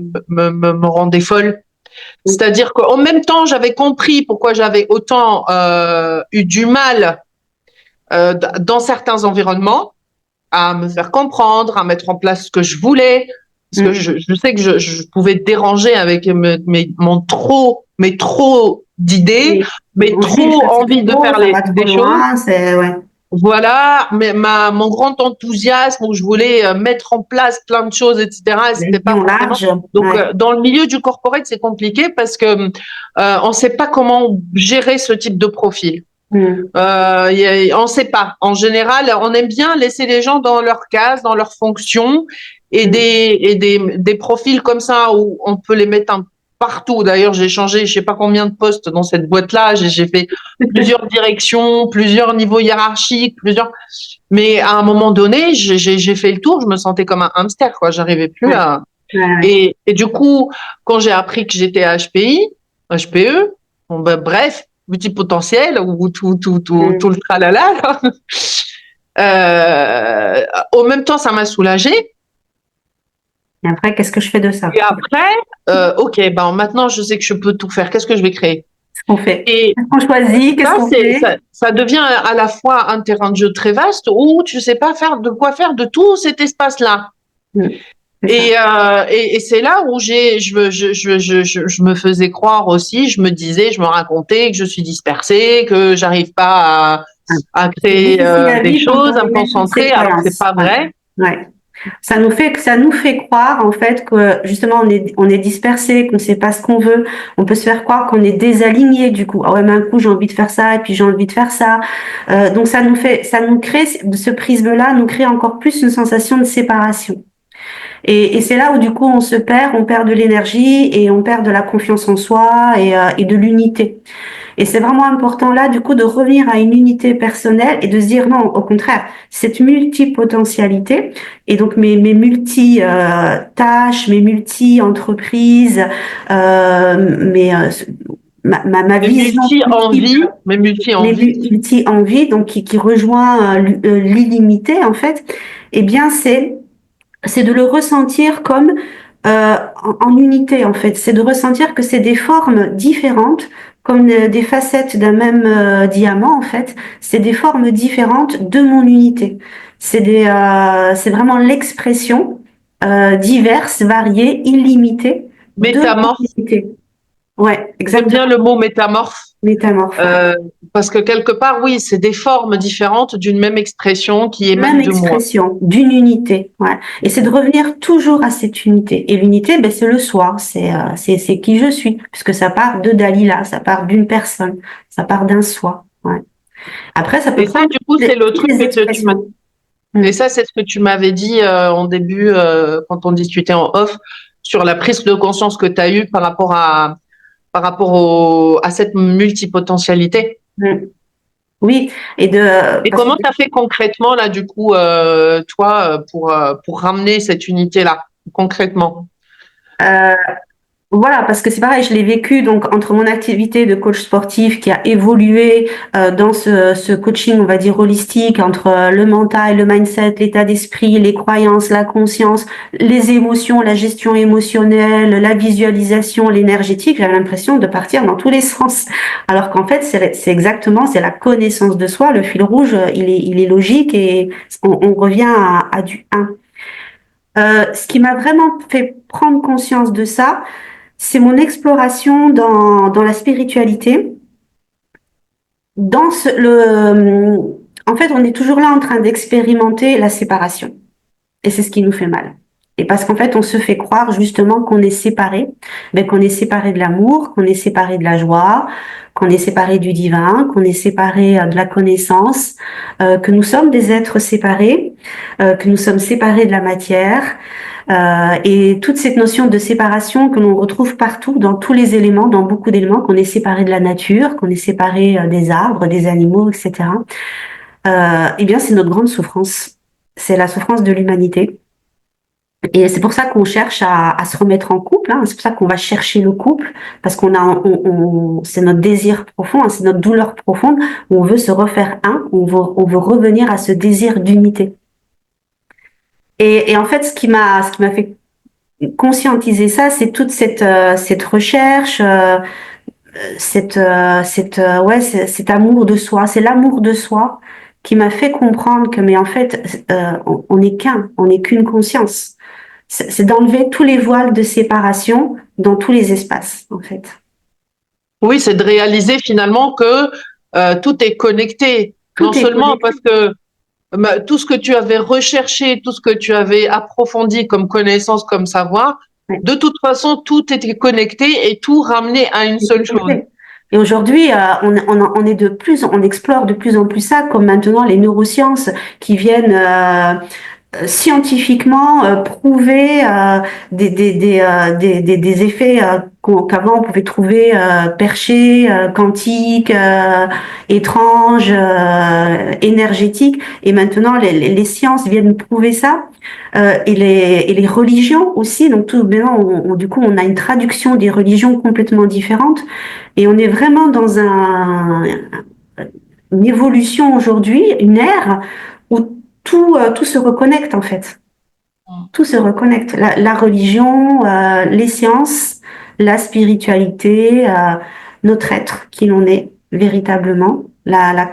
S3: rendait folle. C'est-à-dire qu'en même temps, j'avais compris pourquoi j'avais autant eu du mal dans certains environnements à me faire comprendre, à mettre en place ce que je voulais. Parce que je sais que je pouvais déranger avec mon trop d'idées, mais trop envie de faire des choses. Voilà, mais mon grand enthousiasme où je voulais mettre en place plein de choses, etc. C'était pas forcément. Donc, dans le milieu du corporate, c'est compliqué parce que on sait pas comment gérer ce type de profil. On sait pas. En général, on aime bien laisser les gens dans leur case, dans leur fonction, et des profils comme ça où on peut les mettre partout. D'ailleurs, j'ai changé, je sais pas combien de postes dans cette boîte-là. J'ai fait plusieurs directions, plusieurs niveaux hiérarchiques, Mais à un moment donné, j'ai fait le tour. Je me sentais comme un hamster, quoi. J'arrivais plus à. Et du coup, quand j'ai appris que j'étais HPE, bon, bref. Multipotentiel ou tout le tralala. Au même temps, ça m'a soulagée.
S2: Et après, qu'est-ce que je fais de ça?
S3: Et après, ok, maintenant je sais que je peux tout faire. Qu'est-ce que je vais créer?
S2: Qu'est-ce qu'on fait? Qu'est-ce qu'on choisit? Qu'est-ce qu'on fait?
S3: Ça devient à la fois un terrain de jeu très vaste où tu sais pas quoi faire de tout cet espace-là. Et c'est là où je me faisais croire aussi, je me racontais que je suis dispersée, que j'arrive pas à créer des choses, à me concentrer, alors c'est pas vrai.
S2: Ça nous fait croire en fait que justement on est dispersé, qu'on sait pas ce qu'on veut. On peut se faire croire qu'on est désaligné du coup. Ah ouais, mais un coup j'ai envie de faire ça et puis j'ai envie de faire ça. Donc ça nous crée ce prisme-là nous crée encore plus une sensation de séparation. Et c'est là où du coup on perd de l'énergie et on perd de la confiance en soi et de l'unité. Et c'est vraiment important là du coup de revenir à une unité personnelle et de se dire non, au contraire, cette multipotentialité et donc mes multi tâches, mes multi entreprises, ma vision,
S3: mes multi
S2: envies, donc qui rejoint l'illimité en fait. Eh bien c'est de le ressentir comme en unité en fait. C'est de ressentir que c'est des formes différentes, comme des facettes d'un même diamant en fait. C'est des formes différentes de mon unité. C'est vraiment l'expression diverse, variée, illimitée de mon unité. Ouais,
S3: J'aime
S2: exactement.
S3: bien le mot métamorphe.
S2: Métamorphe.
S3: Parce que quelque part, oui, c'est des formes différentes d'une même expression qui
S2: Même
S3: émane de moi.
S2: expression, d'une unité. Ouais. Et c'est de revenir toujours à cette unité. Et l'unité, ben, c'est le soi, c'est qui je suis, puisque ça part de Dalila, ça part d'une personne, ça part d'un soi. Ouais. Après, ça peut
S3: Et ça,
S2: prendre
S3: du coup, c'est le
S2: toutes
S3: truc
S2: les
S3: que tu m'as.
S2: expressions.
S3: Et ça, c'est ce que tu m'avais dit en début, quand on discutait en off, sur la prise de conscience que tu as eue par rapport à cette multipotentialité.
S2: Mm. Oui,
S3: Et
S2: parce que
S3: comment tu as fait concrètement, là, du coup, toi, pour ramener cette unité-là, concrètement?
S2: euh, voilà, parce que c'est pareil, je l'ai vécu donc entre mon activité de coach sportif qui a évolué dans ce coaching, on va dire holistique, entre le mental, le mindset, l'état d'esprit, les croyances, la conscience, les émotions, la gestion émotionnelle, la visualisation, l'énergétique. J'avais l'impression de partir dans tous les sens, alors qu'en fait c'est exactement c'est la connaissance de soi. Le fil rouge, il est logique et on revient à du un. Ce qui m'a vraiment fait prendre conscience de ça, c'est mon exploration dans la spiritualité. En fait, on est toujours là en train d'expérimenter la séparation. Et c'est ce qui nous fait mal. Et parce qu'en fait, on se fait croire justement qu'on est séparé, mais qu'on est séparé de l'amour, qu'on est séparé de la joie, qu'on est séparé du divin, qu'on est séparé de la connaissance, que nous sommes des êtres séparés, que nous sommes séparés de la matière. Et toute cette notion de séparation que l'on retrouve partout, dans tous les éléments, dans beaucoup d'éléments, qu'on est séparé de la nature, qu'on est séparé des arbres, des animaux, etc. Eh bien, c'est notre grande souffrance. C'est la souffrance de l'humanité. Et c'est pour ça qu'on cherche à se remettre en couple, hein. C'est pour ça qu'on va chercher le couple, parce c'est notre désir profond, hein, c'est notre douleur profonde, où on veut se refaire un, on veut revenir à ce désir d'unité. Et en fait, ce qui m'a fait conscientiser ça, c'est toute cette recherche, cet amour de soi. C'est l'amour de soi qui m'a fait comprendre que, mais en fait, on n'est on n'est qu'une conscience. C'est d'enlever tous les voiles de séparation dans tous les espaces, en fait.
S3: Oui, c'est de réaliser finalement que tout est connecté. Non
S2: Tout est
S3: seulement
S2: connecté.
S3: parce que tout ce que tu avais recherché, tout ce que tu avais approfondi comme connaissance, comme savoir,
S2: Ouais.
S3: de toute façon, tout était connecté et tout ramené à une seule chose.
S2: Et aujourd'hui, on explore de plus en plus ça, comme maintenant les neurosciences qui viennent scientifiquement prouver des effets qu'avant on pouvait trouver perchés, quantiques, étranges, énergétiques. Et maintenant, les sciences viennent prouver ça. Et les religions aussi. Donc tout maintenant, du coup, on a une traduction des religions complètement différentes. Et on est vraiment dans une évolution aujourd'hui, une ère où tout se reconnecte en fait. Tout se reconnecte. La religion, les sciences, la spiritualité, notre être, qui l'on est véritablement, la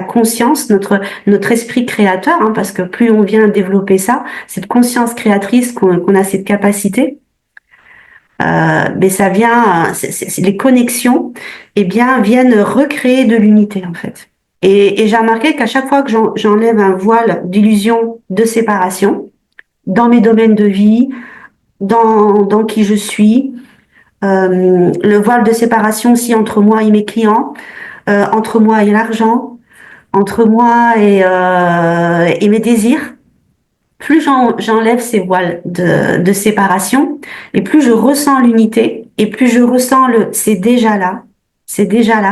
S2: conscience, notre esprit créateur, hein, parce que plus on vient développer ça, cette conscience créatrice qu'on a cette capacité, mais ça vient, les connexions, eh bien, viennent recréer de l'unité en fait. Et j'ai remarqué qu'à chaque fois que j'enlève un voile d'illusion de séparation, dans mes domaines de vie, dans qui je suis, le voile de séparation aussi entre moi et mes clients, entre moi et l'argent, entre moi et mes désirs. Plus j'enlève ces voiles de séparation, et plus je ressens l'unité, et plus je ressens c'est déjà là,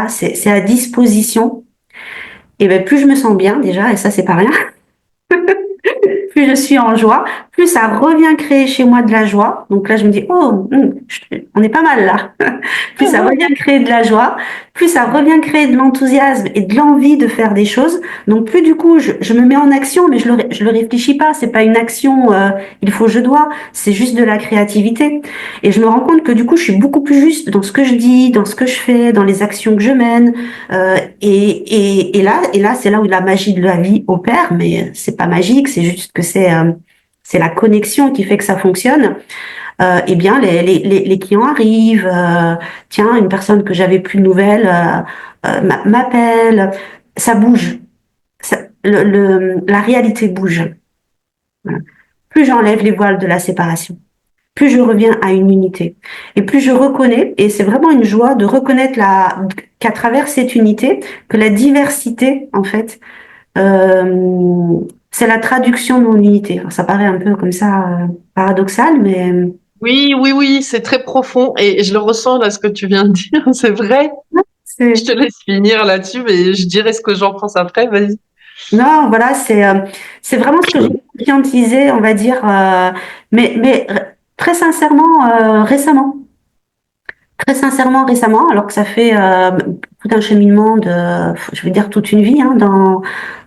S2: c'est à disposition, et ben plus je me sens bien déjà, et ça c'est pas rien. Plus je suis en joie, plus ça revient créer chez moi de la joie. Donc là, je me dis, oh, on est pas mal là. Plus ça revient créer de la joie, plus ça revient créer de l'enthousiasme et de l'envie de faire des choses. Donc plus du coup, je me mets en action, mais je le réfléchis pas. C'est pas une action, il faut, je dois. C'est juste de la créativité. Et je me rends compte que du coup, je suis beaucoup plus juste dans ce que je dis, dans ce que je fais, dans les actions que je mène. Et là, c'est là où la magie de la vie opère. Mais c'est pas magique, c'est juste que c'est la connexion qui fait que ça fonctionne. eh bien les clients arrivent. Tiens, une personne que j'avais plus de nouvelles m'appelle. Ça bouge. La réalité bouge. Voilà. Plus j'enlève les voiles de la séparation, plus je reviens à une unité. Et plus je reconnais, et c'est vraiment une joie de reconnaître qu'à travers cette unité, que la diversité, en fait, c'est la traduction de mon unité. Alors, ça paraît un peu comme ça paradoxal, mais
S3: Oui, c'est très profond et je le ressens là, ce que tu viens de dire, c'est vrai. Je te laisse finir là-dessus, mais je dirai ce que j'en pense après, vas-y.
S2: non, voilà, c'est vraiment ce que j'ai conscientisé, on va dire, mais très sincèrement récemment. Très sincèrement récemment, alors que ça fait tout un cheminement je veux dire toute une vie, hein,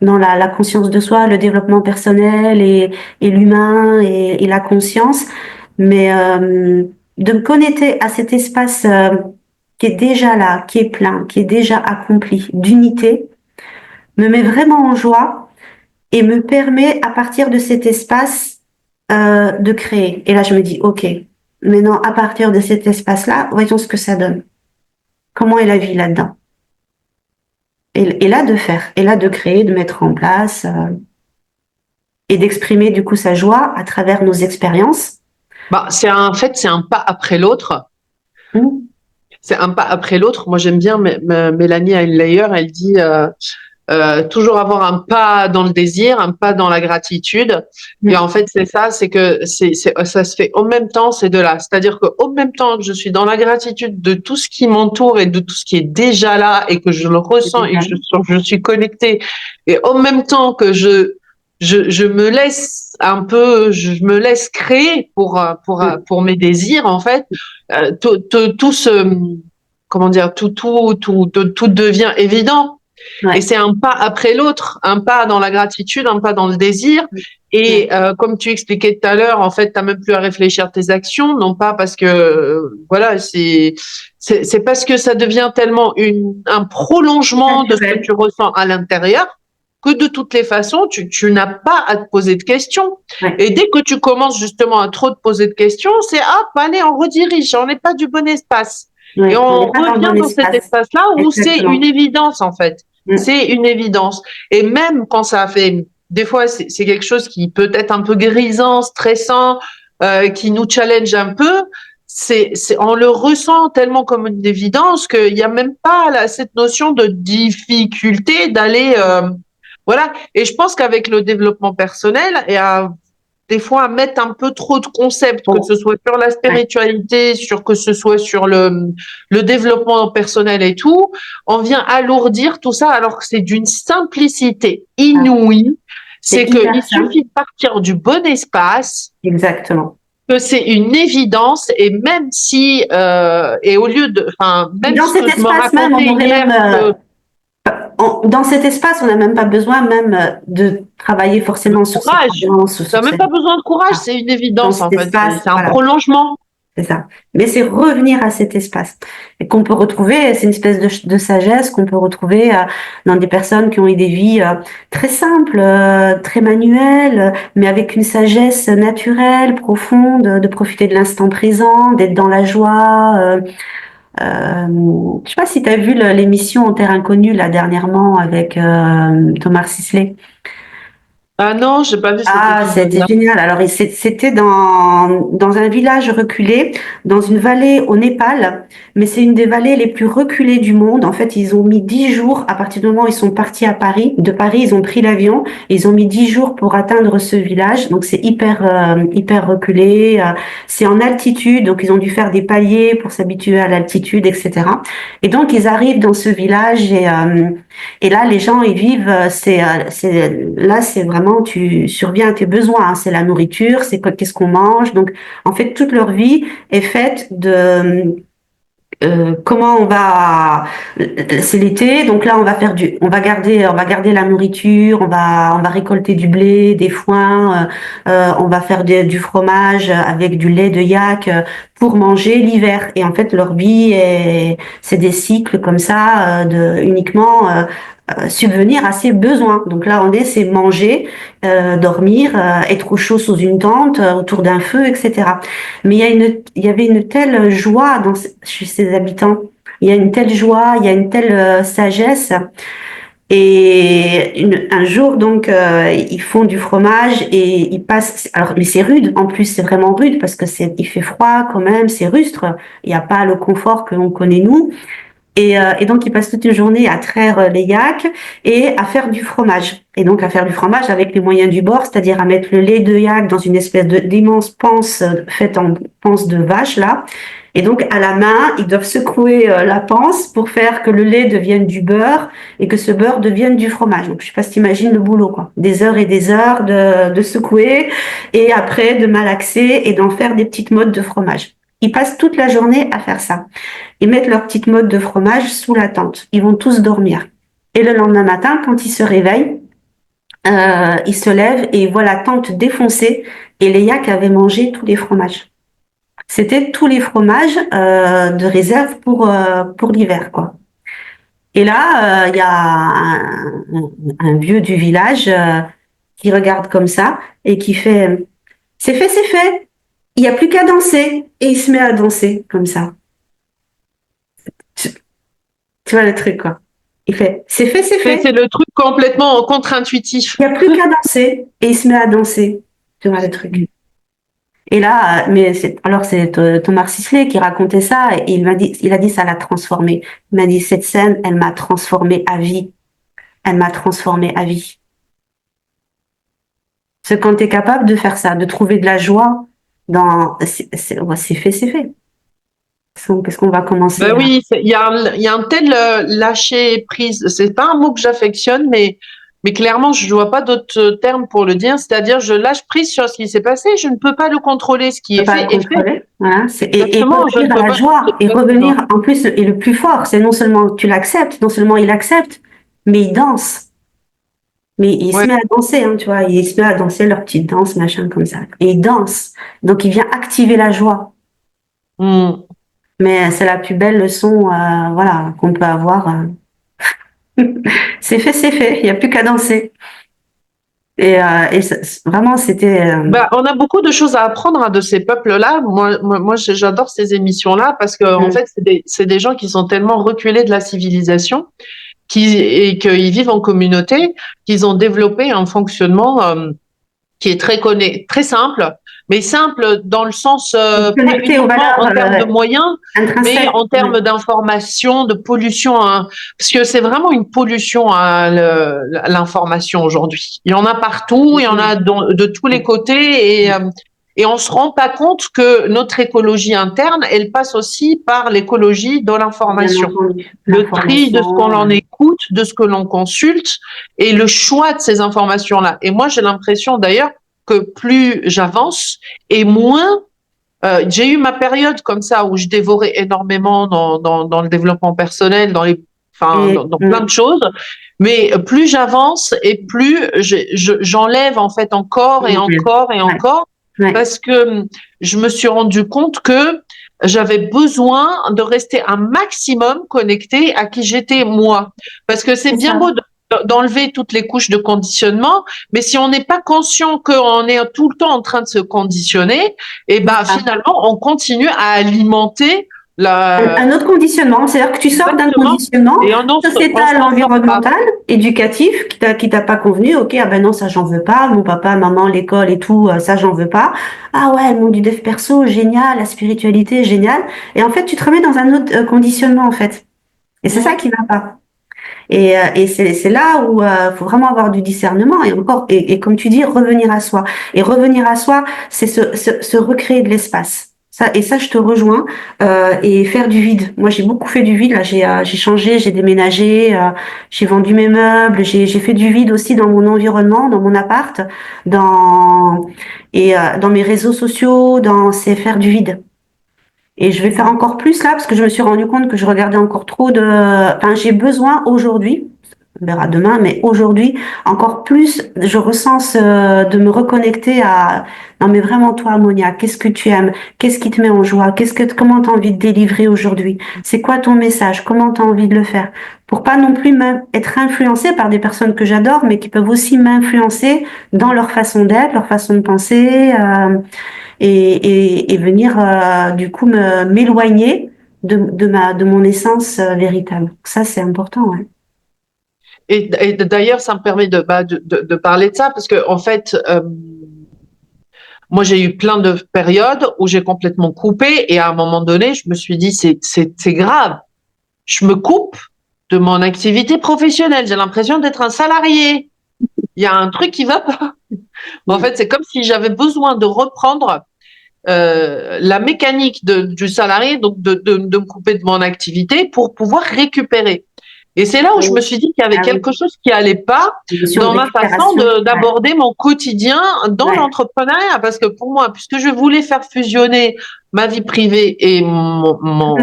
S2: dans la conscience de soi, le développement personnel et l'humain et la conscience, mais de me connecter à cet espace qui est déjà là, qui est plein, qui est déjà accompli, d'unité, me met vraiment en joie et me permet à partir de cet espace de créer. Et là, je me dis, ok, maintenant à partir de cet espace-là, voyons ce que ça donne. Comment est la vie là-dedans? Et là, de faire, et là, de créer, de mettre en place et d'exprimer du coup sa joie à travers nos expériences.
S3: Bah, c'est un pas après l'autre. C'est un pas après l'autre. Moi, j'aime bien Mélanie Layer, elle dit toujours avoir un pas dans le désir, un pas dans la gratitude. Et en fait, c'est ça, c'est que ça se fait en même temps, ces deux-là. C'est-à-dire qu'au même temps que je suis dans la gratitude de tout ce qui m'entoure et de tout ce qui est déjà là et que je le ressens et que je suis connectée, et en même temps que je me laisse un peu, je me laisse créer pour mes désirs, en fait, tout comment dire, tout devient évident. Ouais. Et c'est un pas après l'autre, un pas dans la gratitude, un pas dans le désir. Et comme tu expliquais tout à l'heure, en fait, t'as même plus à réfléchir tes actions, non pas parce que voilà, c'est parce que ça devient tellement un prolongement de ce que tu ressens à l'intérieur que de toutes les façons, tu n'as pas à te poser de questions. Ouais. Et dès que tu commences justement à trop te poser de questions, c'est allez, on redirige, on n'est pas du bon espace. Ouais, et on revient dans cet espace-là où c'est une évidence, en fait. C'est une évidence. Et même quand ça fait, des fois, c'est quelque chose qui peut être un peu grisant, stressant, qui nous challenge un peu. On le ressent tellement comme une évidence qu'il n'y a même pas cette notion de difficulté d'aller, voilà. Et je pense qu'avec le développement personnel et des fois à mettre un peu trop de concepts, que ce soit sur la spiritualité, que ce soit sur le développement personnel et tout, on vient alourdir tout ça alors que c'est d'une simplicité inouïe. C'est qu'il suffit de partir du bon espace.
S2: Exactement.
S3: Que c'est une évidence et même si et au lieu de, même
S2: dans
S3: si
S2: cet espace même, on aurait même dans cet espace, on n'a même pas besoin même de travailler forcément sur cette évidence.
S3: Tu n'as même pas besoin de courage, c'est une évidence en fait. C'est un prolongement.
S2: C'est ça. Mais c'est revenir à cet espace. Et qu'on peut retrouver, c'est une espèce de sagesse qu'on peut retrouver dans des personnes qui ont eu des vies très simples, très manuelles, mais avec une sagesse naturelle, profonde, de profiter de l'instant présent, d'être dans la joie. Je sais pas si tu as vu l'émission En Terre Inconnue là dernièrement avec Thomas Sisley.
S3: Ah non, j'ai pas vu.
S2: C'était génial. Alors c'était dans un village reculé, dans une vallée au Népal, mais c'est une des vallées les plus reculées du monde. En fait, ils ont mis 10 jours à partir du moment où ils sont partis à Paris. De Paris, ils ont pris l'avion. Ils ont mis 10 jours pour atteindre ce village. Donc c'est hyper reculé. C'est en altitude, donc ils ont dû faire des paliers pour s'habituer à l'altitude, etc. Et donc ils arrivent dans ce village et là les gens ils vivent. Là c'est vraiment tu surviens à tes besoins, hein. C'est la nourriture, c'est qu'est-ce qu'on mange. Donc, en fait, toute leur vie est faite de comment on va. C'est l'été, donc là, on va garder la nourriture, on va récolter du blé, des foins, on va faire du fromage avec du lait de yak pour manger l'hiver. Et en fait, leur vie c'est des cycles comme ça, uniquement subvenir à ses besoins. Donc là, c'est manger, dormir, être au chaud sous une tente, autour d'un feu, etc. Mais il y avait une telle joie chez ces habitants. Il y a une telle joie, il y a une telle sagesse. Et un jour, donc, ils font du fromage et ils passent. Alors, mais c'est rude. En plus, c'est vraiment rude parce que il fait froid quand même. C'est rustre. Il n'y a pas le confort que l'on connaît nous. Et donc, ils passent toute une journée à traire les yaks et à faire du fromage. Et donc, à faire du fromage avec les moyens du bord, c'est-à-dire à mettre le lait de yak dans une espèce d'immense panse faite en panse de vache, là. Et donc, à la main, ils doivent secouer la panse pour faire que le lait devienne du beurre et que ce beurre devienne du fromage. Donc, je sais pas si t'imagines le boulot, quoi. Des heures et des heures de secouer et après de malaxer et d'en faire des petites mottes de fromage. Ils passent toute la journée à faire ça. Ils mettent leur petite motte de fromage sous la tente. Ils vont tous dormir. Et le lendemain matin, quand ils se réveillent, ils se lèvent et ils voient la tente défoncée et les yaks avaient mangé tous les fromages. C'était tous les fromages de réserve pour l'hiver, quoi. Et là, il y a un vieux du village qui regarde comme ça et qui fait « C'est fait, c'est fait. Il n'y a plus qu'à danser. » Et il se met à danser comme ça. Tu vois le truc, quoi. Il fait « C'est fait, c'est fait. »
S3: C'est le truc complètement contre-intuitif.
S2: Il n'y a plus qu'à danser. Et il se met à danser. Tu vois le truc. Et là, c'est Thomas Sisley qui racontait ça. Et il a dit ça l'a transformé. Il m'a dit cette scène, elle m'a transformé à vie. Elle m'a transformé à vie. C'est quand tu es capable de faire ça, de trouver de la joie c'est fait, c'est fait. Qu'est-ce qu'on va commencer
S3: Ben oui, il y a un tel lâcher prise. C'est pas un mot que j'affectionne, mais clairement, je ne vois pas d'autres termes pour le dire. C'est-à-dire, je lâche prise sur ce qui s'est passé. Je ne peux pas le contrôler. Ce qui est fait est fait.
S2: Voilà. Et revenir à la joie et revenir en plus. Et le plus fort, c'est non seulement tu l'acceptes, non seulement il accepte, mais il danse. Mais il se met à danser, hein, tu vois. Il se met à danser leur petite danse, machin comme ça. Et il danse. Donc il vient activer la joie. Mais c'est la plus belle leçon, voilà, qu'on peut avoir. C'est fait, c'est fait. Il n'y a plus qu'à danser. Et vraiment, c'était.
S3: On a beaucoup de choses à apprendre de ces peuples-là. Moi, j'adore ces émissions-là parce que en fait, c'est des gens qui sont tellement reculés de la civilisation et qu'ils vivent en communauté, qu'ils ont développé un fonctionnement qui est très simple, mais simple dans le sens pas uniquement en termes de moyens, mais en termes d'information, de pollution, parce que c'est vraiment une pollution l'information aujourd'hui. Il y en a partout, il y en a de tous les côtés, et on se rend pas compte que notre écologie interne, elle passe aussi par l'écologie de l'information. Le tri de ce qu'on en écoute, de ce que l'on consulte, et le choix de ces informations-là. Et moi, j'ai l'impression d'ailleurs que plus j'avance et moins j'ai eu ma période comme ça où je dévorais énormément dans le développement personnel, dans plein de choses. Mais plus j'avance et plus j'enlève en fait encore et encore et encore, parce que je me suis rendu compte que j'avais besoin de rester un maximum connectée à qui j'étais moi. Parce que c'est bien beau d'enlever toutes les couches de conditionnement, mais si on n'est pas conscient qu'on est tout le temps en train de se conditionner, et finalement, on continue à alimenter
S2: un autre conditionnement. C'est-à-dire que tu sors d'un conditionnement sociétal, environnemental, éducatif, qui t'a pas convenu. Ok, non, ça j'en veux pas. Mon papa, maman, l'école et tout, ça j'en veux pas. Ah ouais, le monde du dev perso, génial. La spiritualité, génial. Et en fait, tu te remets dans un autre conditionnement, en fait. Et c'est ça qui va pas. Et c'est là où faut vraiment avoir du discernement et comme tu dis, revenir à soi. Et revenir à soi, c'est se recréer de l'espace. Ça, je te rejoins, et faire du vide. Moi, j'ai beaucoup fait du vide. Là, j'ai changé, j'ai déménagé, j'ai vendu mes meubles, j'ai fait du vide aussi dans mon environnement, dans mon appart, dans mes réseaux sociaux, c'est faire du vide. Et je vais faire encore plus là, parce que je me suis rendu compte que je regardais encore trop j'ai besoin aujourd'hui, on verra demain, mais aujourd'hui, encore plus, je ressens de me reconnecter à, non mais vraiment toi, Monia, qu'est-ce que tu aimes? Qu'est-ce qui te met en joie? Comment tu as envie de délivrer aujourd'hui? C'est quoi ton message? Comment tu as envie de le faire? Pour pas non plus être influencée par des personnes que j'adore, mais qui peuvent aussi m'influencer dans leur façon d'être, leur façon de penser, et venir, du coup, m'éloigner de mon essence véritable. Ça, c'est important, ouais.
S3: Et d'ailleurs, ça me permet de parler de ça parce que en fait, moi, j'ai eu plein de périodes où j'ai complètement coupé et à un moment donné, je me suis dit, c'est grave. Je me coupe de mon activité professionnelle. J'ai l'impression d'être un salarié. Il y a un truc qui va pas. En fait, c'est comme si j'avais besoin de reprendre la mécanique du salarié, donc de me couper de mon activité pour pouvoir récupérer. Et c'est là où je me suis dit qu'il y avait quelque chose qui allait pas dans ma façon d'aborder mon quotidien dans l'entrepreneuriat. Parce que pour moi, puisque je voulais faire fusionner ma vie privée et mon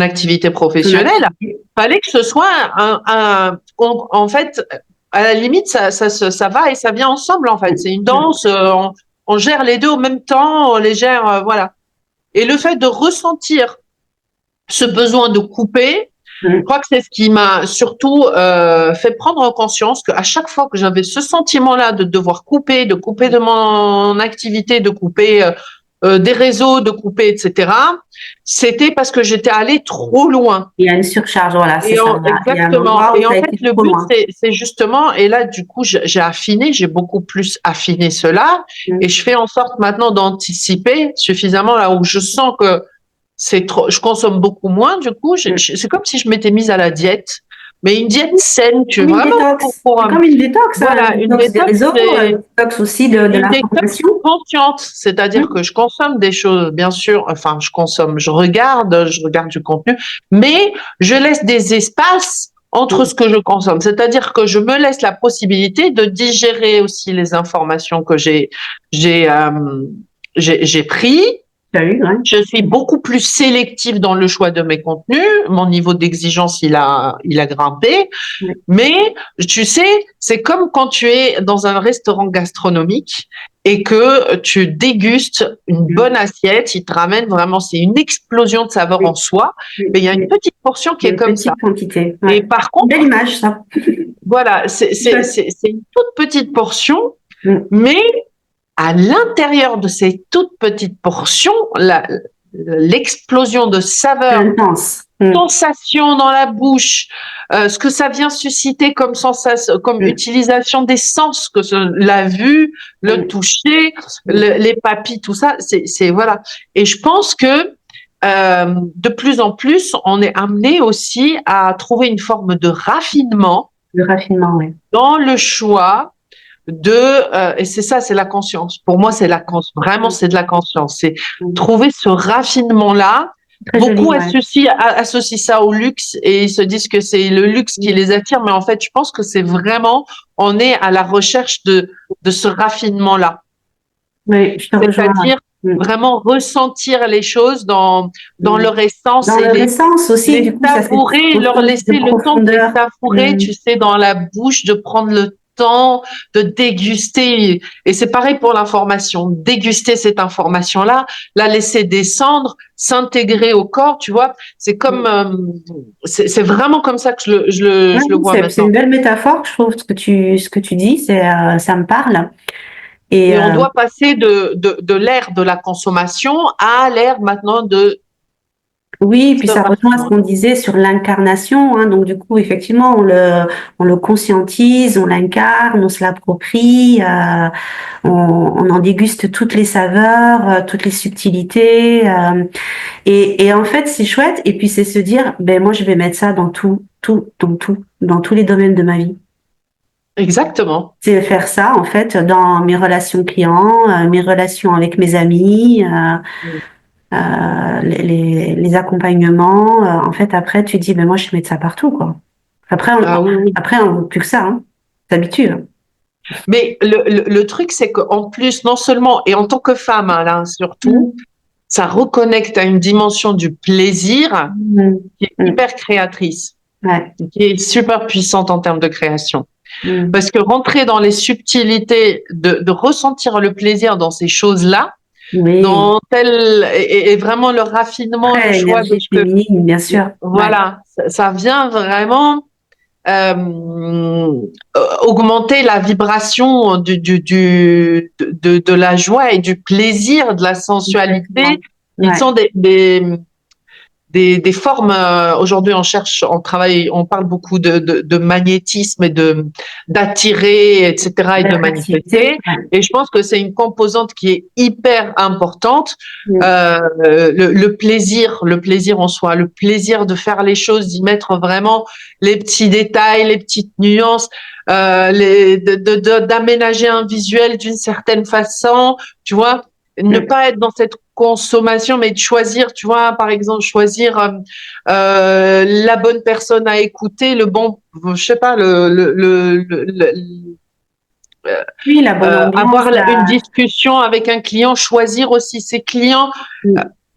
S3: activité professionnelle, fallait que ce soit en fait, à la limite, ça va et ça vient ensemble, en fait. C'est une danse, on gère les deux en même temps, on les gère, voilà. Et le fait de ressentir ce besoin de couper, je crois que c'est ce qui m'a surtout fait prendre conscience qu'à chaque fois que j'avais ce sentiment-là de devoir couper, de mon activité, de couper des réseaux, de couper, etc., c'était parce que j'étais allée trop loin.
S2: Il y a une surcharge, voilà, c'est ça.
S3: Exactement. Et en fait, le but, c'est justement, et là, du coup, j'ai beaucoup plus affiné cela, et je fais en sorte maintenant d'anticiper suffisamment là où je sens que c'est trop, je consomme beaucoup moins, du coup, c'est comme si je m'étais mise à la diète. Mais une diète saine, tu vois.
S2: C'est comme une détox.
S3: Voilà, une détox,
S2: des réseaux, une détox aussi de l'information.
S3: Consciente, c'est-à-dire que je consomme des choses, bien sûr, enfin, je regarde du contenu, mais je laisse des espaces entre ce que je consomme. C'est-à-dire que je me laisse la possibilité de digérer aussi les informations que j'ai pris. Je suis beaucoup plus sélective dans le choix de mes contenus. Mon niveau d'exigence, il a grimpé. Mais tu sais, c'est comme quand tu es dans un restaurant gastronomique et que tu dégustes une bonne assiette. Il te ramène vraiment, c'est une explosion de saveurs en soi. Mais il y a une petite portion qui est comme ça.
S2: Quantité.
S3: Et par contre,
S2: belle image, ça.
S3: Voilà, c'est une toute petite portion, mais à l'intérieur de ces toutes petites portions, l'explosion de saveurs, sensations dans la bouche, ce que ça vient susciter comme sensation, comme utilisation des sens, que la vue, le toucher, les papilles, tout ça, c'est voilà. Et je pense que de plus en plus, on est amené aussi à trouver une forme de raffinement.
S2: Oui.
S3: Dans le choix et c'est ça, c'est la conscience. Pour moi, c'est vraiment, c'est de la conscience. C'est trouver ce raffinement-là. Beaucoup associent ça au luxe et ils se disent que c'est le luxe qui les attire, mais en fait, je pense que c'est vraiment, on est à la recherche de ce raffinement-là.
S2: Oui,
S3: c'est-à-dire vraiment ressentir les choses dans leur essence.
S2: Dans leur essence aussi,
S3: du coup, savourer, leur laisser le temps de les savourer, tu sais, dans la bouche, de prendre le temps de déguster. Et c'est pareil pour l'information. Déguster cette information-là, la laisser descendre, s'intégrer au corps, tu vois. C'est comme, c'est vraiment comme ça que je le vois maintenant.
S2: C'est une belle métaphore, je trouve, ce que tu dis, ça me parle.
S3: Et on doit passer de l'ère de la consommation à l'ère maintenant de...
S2: Oui, puis ça rejoint ce qu'on disait sur l'incarnation, hein. Donc du coup, effectivement, on le conscientise, on l'incarne, on se l'approprie, on en déguste toutes les saveurs, toutes les subtilités, et en fait, c'est chouette. Et puis c'est se dire, ben moi, je vais mettre ça dans dans tous les domaines de ma vie.
S3: Exactement.
S2: C'est faire ça, en fait, dans mes relations clients, mes relations avec mes amis, les accompagnements. En fait, après, tu dis, ben moi, je vais mettre ça partout, quoi. Après, on veut plus que ça, hein. T'habitues. Hein.
S3: Mais le truc, c'est qu'en plus, non seulement, et en tant que femme, hein, là, surtout, ça reconnecte à une dimension du plaisir qui est hyper créatrice. qui est super puissante en termes de création. Parce que rentrer dans les subtilités, de ressentir le plaisir dans ces choses-là, dans et vraiment le raffinement, le choix de ce
S2: féminine, bien sûr.
S3: Voilà, ça vient vraiment augmenter la vibration de la joie et du plaisir, de la sensualité. Ils sont des formes. Aujourd'hui, on travaille, on parle beaucoup de magnétisme et d'attirer, etc., et de manifester. Et je pense que c'est une composante qui est hyper importante. Le plaisir en soi, le plaisir de faire les choses, d'y mettre vraiment les petits détails, les petites nuances, d'aménager un visuel d'une certaine façon, tu vois. Ne pas être dans cette consommation, mais de choisir, tu vois, par exemple, choisir la bonne personne à écouter, le bon, je sais pas,
S2: la bonne ambiance,
S3: avoir une discussion avec un client, choisir aussi ses clients.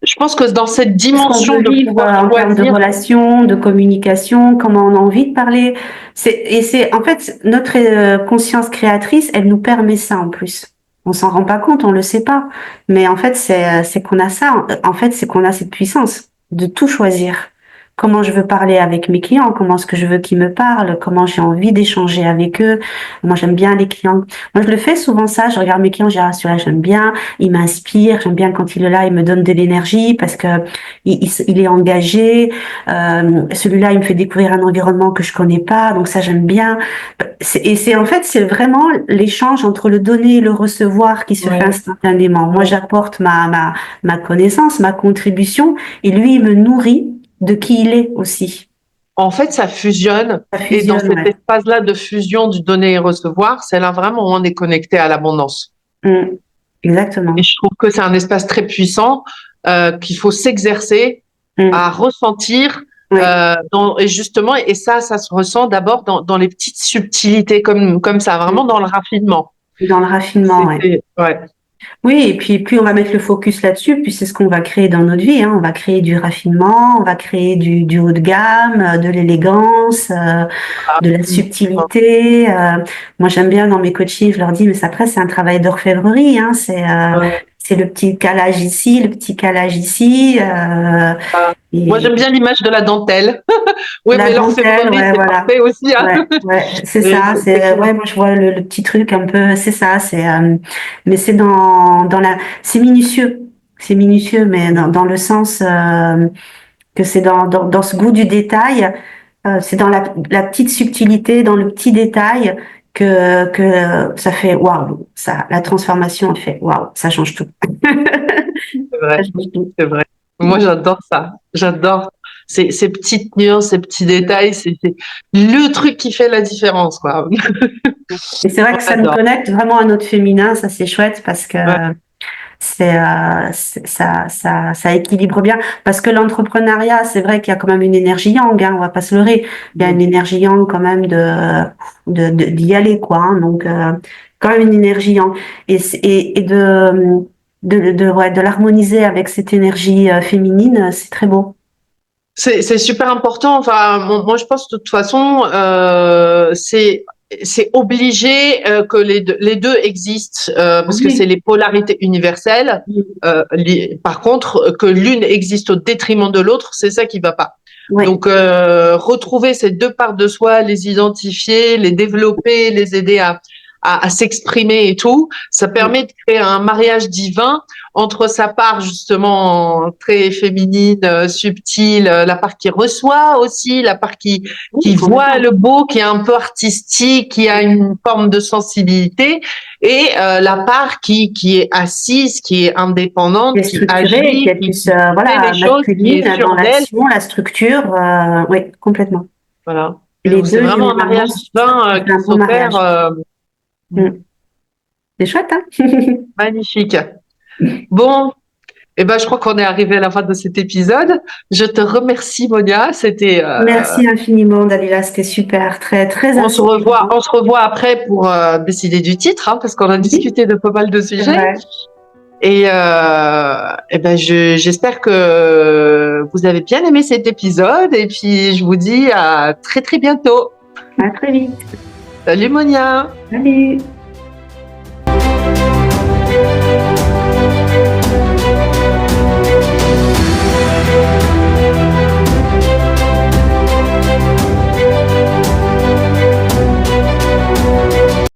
S3: Je pense que dans cette dimension
S2: de pouvoir en termes de relations, de communication, comment on a envie de parler, c'est en fait notre conscience créatrice, elle nous permet ça en plus. On s'en rend pas compte, on le sait pas, mais en fait c'est qu'on a ça. En fait, c'est qu'on a cette puissance de tout choisir. Comment je veux parler avec mes clients, comment est-ce que je veux qu'ils me parlent, comment j'ai envie d'échanger avec eux. Moi, j'aime bien les clients. Moi, je le fais souvent ça. Je regarde mes clients, je dis, celui-là, j'aime bien, il m'inspire. J'aime bien quand il est là, il me donne de l'énergie parce que il est engagé. Celui-là, il me fait découvrir un environnement que je connais pas. Donc ça, j'aime bien. En fait, c'est vraiment l'échange entre le donner et le recevoir qui se fait instantanément. Moi, j'apporte ma connaissance, ma contribution, et lui, il me nourrit de qui il est aussi.
S3: En fait, ça fusionne et dans cet espace-là de fusion du donner et recevoir, c'est là vraiment où on est connecté à l'abondance.
S2: Exactement.
S3: Et je trouve que c'est un espace très puissant qu'il faut s'exercer à ressentir. Et justement, et ça se ressent d'abord dans les petites subtilités comme ça, vraiment dans le raffinement.
S2: Dans le raffinement, Oui, et puis plus on va mettre le focus là-dessus, puis c'est ce qu'on va créer dans notre vie. On va créer du raffinement, on va créer du haut de gamme, de l'élégance, de la subtilité. Moi, j'aime bien dans mes coachings, je leur dis, mais après, c'est un travail d'orfèvrerie. C'est le petit calage ici, le petit calage ici.
S3: Moi, j'aime bien l'image de la dentelle.
S2: Mais l'orfèvrerie, c'est
S3: parfait aussi.
S2: C'est ça. Moi, je vois le petit truc un peu. C'est ça. Mais c'est c'est minutieux. C'est minutieux, mais dans le sens que c'est dans ce goût du détail. C'est dans la petite subtilité, dans le petit détail que ça fait waouh. La transformation, elle fait waouh. Ça change tout.
S3: C'est vrai. Moi, j'adore ça. J'adore ces petites nuances, ces petits détails. C'est le truc qui fait la différence, quoi.
S2: Et c'est vrai que ça nous connecte vraiment à notre féminin. Ça, c'est chouette parce que ça équilibre bien. Parce que l'entrepreneuriat, c'est vrai qu'il y a quand même une énergie yang. On va pas se leurrer. Il y a une énergie yang quand même d'y aller, quoi. Donc, quand même une énergie yang. Et de l'harmoniser avec cette énergie féminine, c'est très beau.
S3: C'est super important. Enfin, moi, je pense de toute façon, c'est obligé que les deux existent parce que c'est les polarités universelles. Par contre, que l'une existe au détriment de l'autre, c'est ça qui va pas. Donc, retrouver ces deux parts de soi, les identifier, les développer, les aider à s'exprimer et tout, ça permet de créer un mariage divin entre sa part justement très féminine, subtile, la part qui reçoit aussi, la part qui voit le beau, qui est un peu artistique, qui a une forme de sensibilité, et la part qui est assise, qui est indépendante, qui agit,
S2: qui est plus les choses, qui est dans l'action, la structure, oui, complètement.
S3: Voilà. C'est vraiment un mariage divin qui s'opère.
S2: C'est chouette, hein?
S3: Magnifique. Bon, je crois qu'on est arrivé à la fin de cet épisode. Je te remercie, Monia. C'était.
S2: Merci infiniment, Dalila. C'était super, très, très.
S3: On se revoit après pour décider du titre, parce qu'on a discuté de pas mal de sujets. Et ben j'espère que vous avez bien aimé cet épisode. Et puis, je vous dis à très, très bientôt.
S2: À très vite.
S3: Salut Monia.
S2: Salut.